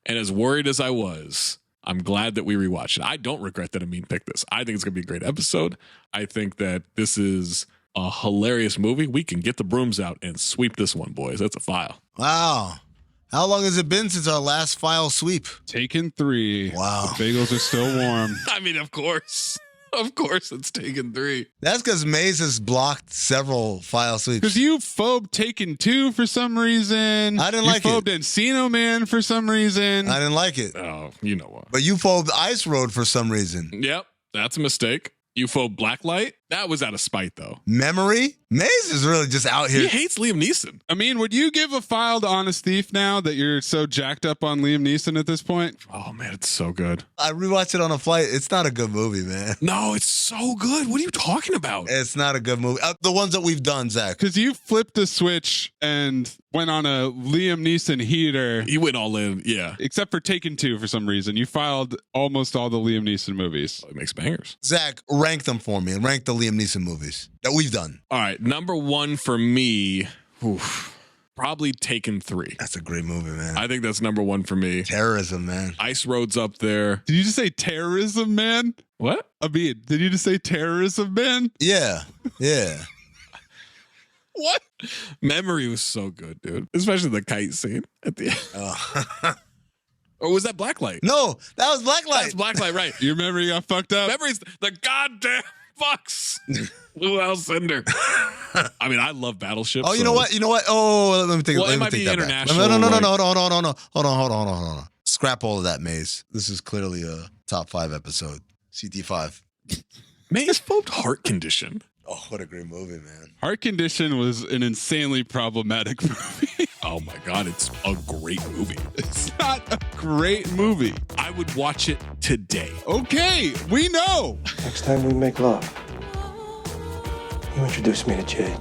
And as worried as I was, I'm glad that we rewatched it. I don't regret that Amin picked this. I think it's going to be a great episode. I think that this is a hilarious movie. We can get the brooms out and sweep this one, boys. That's a file. Wow. How long has it been since our last file sweep? Taken 3. Wow. The bagels are still warm. I mean, of course. Of course it's Taken 3. That's because Mayes has blocked several file sweeps. Because you phobed Taken 2 for some reason. I didn't like it. You phobed Encino Man for some reason. I didn't like it. Oh, you know what. But you phobed Ice Road for some reason. Yep, that's a mistake. UFO Blacklight? That was out of spite, though. Memory? Maze is really just out here. He hates Liam Neeson. I mean, would you give a file to Honest Thief now that you're so jacked up on Liam Neeson at this point? Oh, man, it's so good. I rewatched it on a flight. It's not a good movie, man. No, it's so good. What are you talking about? It's not a good movie. The ones that we've done, Zach. Because you flipped a switch and went on a Liam Neeson heater. He went all in, yeah. Except for Taken 2 for some reason. You filed almost all the Liam Neeson movies. It makes bangers. Zach, rank them for me and rank the Liam Neeson movies that we've done. All right, number one for me, probably Taken 3. That's a great movie, man. I think that's number one for me. Terrorism, man. Ice Road's up there. Did you just say terrorism, man? What? Amin, did you just say terrorism, man? Yeah, yeah. What? Memory was so good, dude. Especially the kite scene at the end. Oh. Or was that Blacklight? No, that was Blacklight. That's Blacklight, right. Your memory got fucked up? Memory's the goddamn fucks. Lou Alcindor. I mean, I love Battleship. Oh, you know what? You know what? Oh, let me think. Well, let it me might take be that international. Back. No. like- Hold on. Scrap all of that, Maze. This is clearly a top 5 episode. CT5. Maze phobed Heart Condition. Oh, what a great movie, man. Heart Condition was an insanely problematic movie. Oh my God, it's a great movie. It's not a great movie. I would watch it today. Okay, we know. Next time we make love, you introduce me to Jade.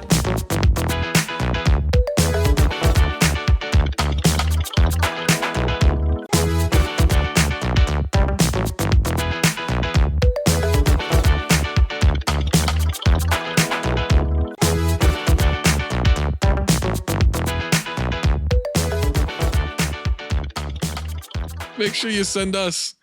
Make sure you send us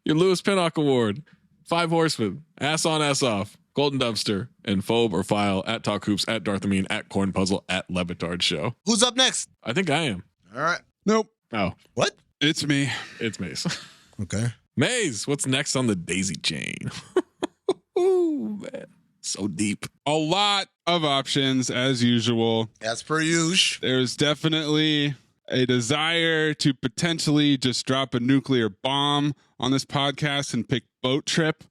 your Lewis Pinnock Award, 5 Horsemen, Ass On, Ass Off, Golden Dumpster, and Phobe or File at Talk Hoops, at Darth Amin, at Corn Puzzle, at Levitard Show. Who's up next? I think I am. All right. Nope. Oh. What? It's me. It's Maze. Okay. Maze, what's next on the daisy chain? Ooh, man. So deep. A lot of options as usual. As per usual. There's definitely a desire to potentially just drop a nuclear bomb on this podcast and pick Boat Trip,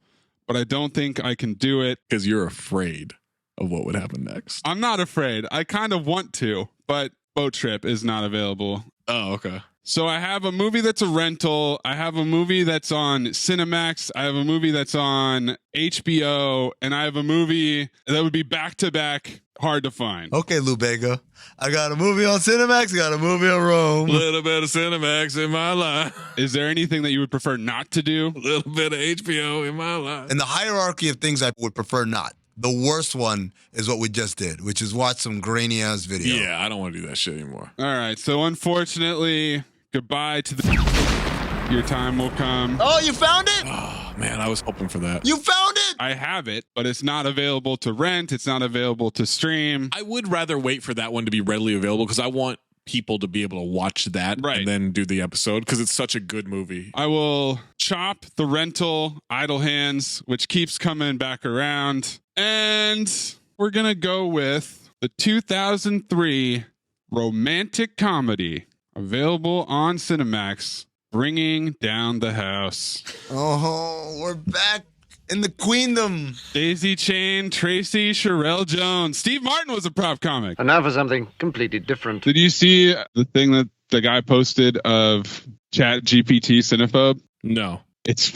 but I don't think I can do it. Because you're afraid of what would happen next. I'm not afraid. I kind of want to, but Boat Trip is not available. Oh, okay. So I have a movie that's a rental. I have a movie that's on Cinemax. I have a movie that's on HBO. And I have a movie that would be back-to-back hard to find. Okay, Lou Bega. I got a movie on Cinemax. I got a movie on Rome. A little bit of Cinemax in my life. Is there anything that you would prefer not to do? A little bit of HBO in my life. In the hierarchy of things I would prefer not, the worst one is what we just did, which is watch some grainy ass video. Yeah, I don't want to do that shit anymore. All right. So unfortunately, goodbye to the. Your time will come. Oh, you found it? Oh, man, I was hoping for that. You found it? I have it, but it's not available to rent. It's not available to stream. I would rather wait for that one to be readily available because I want people to be able to watch that and then do the episode because it's such a good movie. I will chop the rental Idle Hands, which keeps coming back around. And we're going to go with the 2003 romantic comedy available on Cinemax, Bringing Down the House. Oh, we're back in the queendom. Daisy Chain, Tracy Sherelle Jones. Steve Martin was a prop comic. And now for something completely different. Did you see the thing that the guy posted of Chat GPT Cinephobe? No. It's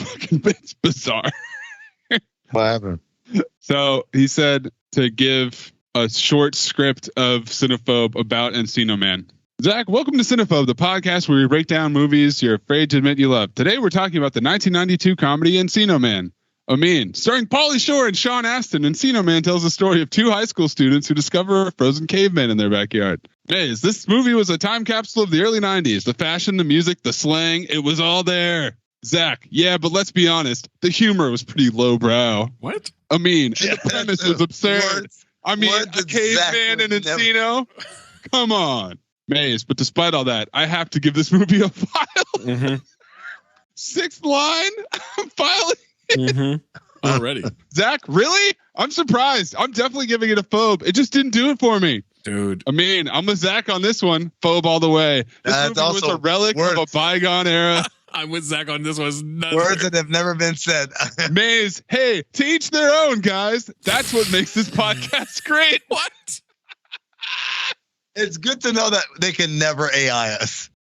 bizarre. What happened? So he said to give a short script of Cinephobe about Encino Man. Zach, welcome to Cinephobe, the podcast where we break down movies you're afraid to admit you love. Today we're talking about the 1992 comedy Encino Man. Amin, starring Pauly Shore and Sean Astin, Encino Man tells the story of two high school students who discover a frozen caveman in their backyard. Mays, this movie was a time capsule of the early 90s. The fashion, the music, the slang, it was all there. Zach, yeah, but let's be honest, the humor was pretty lowbrow. What? Amin, the premise was absurd. A caveman in Encino? Come on. Maze, but despite all that, I have to give this movie a file. Mm-hmm. Sixth line, I'm filing it. Mm-hmm. Already. Zach, really? I'm surprised. I'm definitely giving it a phobe. It just didn't do it for me. Dude. I mean, I'm with Zach on this one. Phobe all the way. This movie was a relic of a bygone era. I'm with Zach on this one. Words that have never been said. Maze, hey, to each their own, guys. That's what makes this podcast great. What? It's good to know that they can never AI us.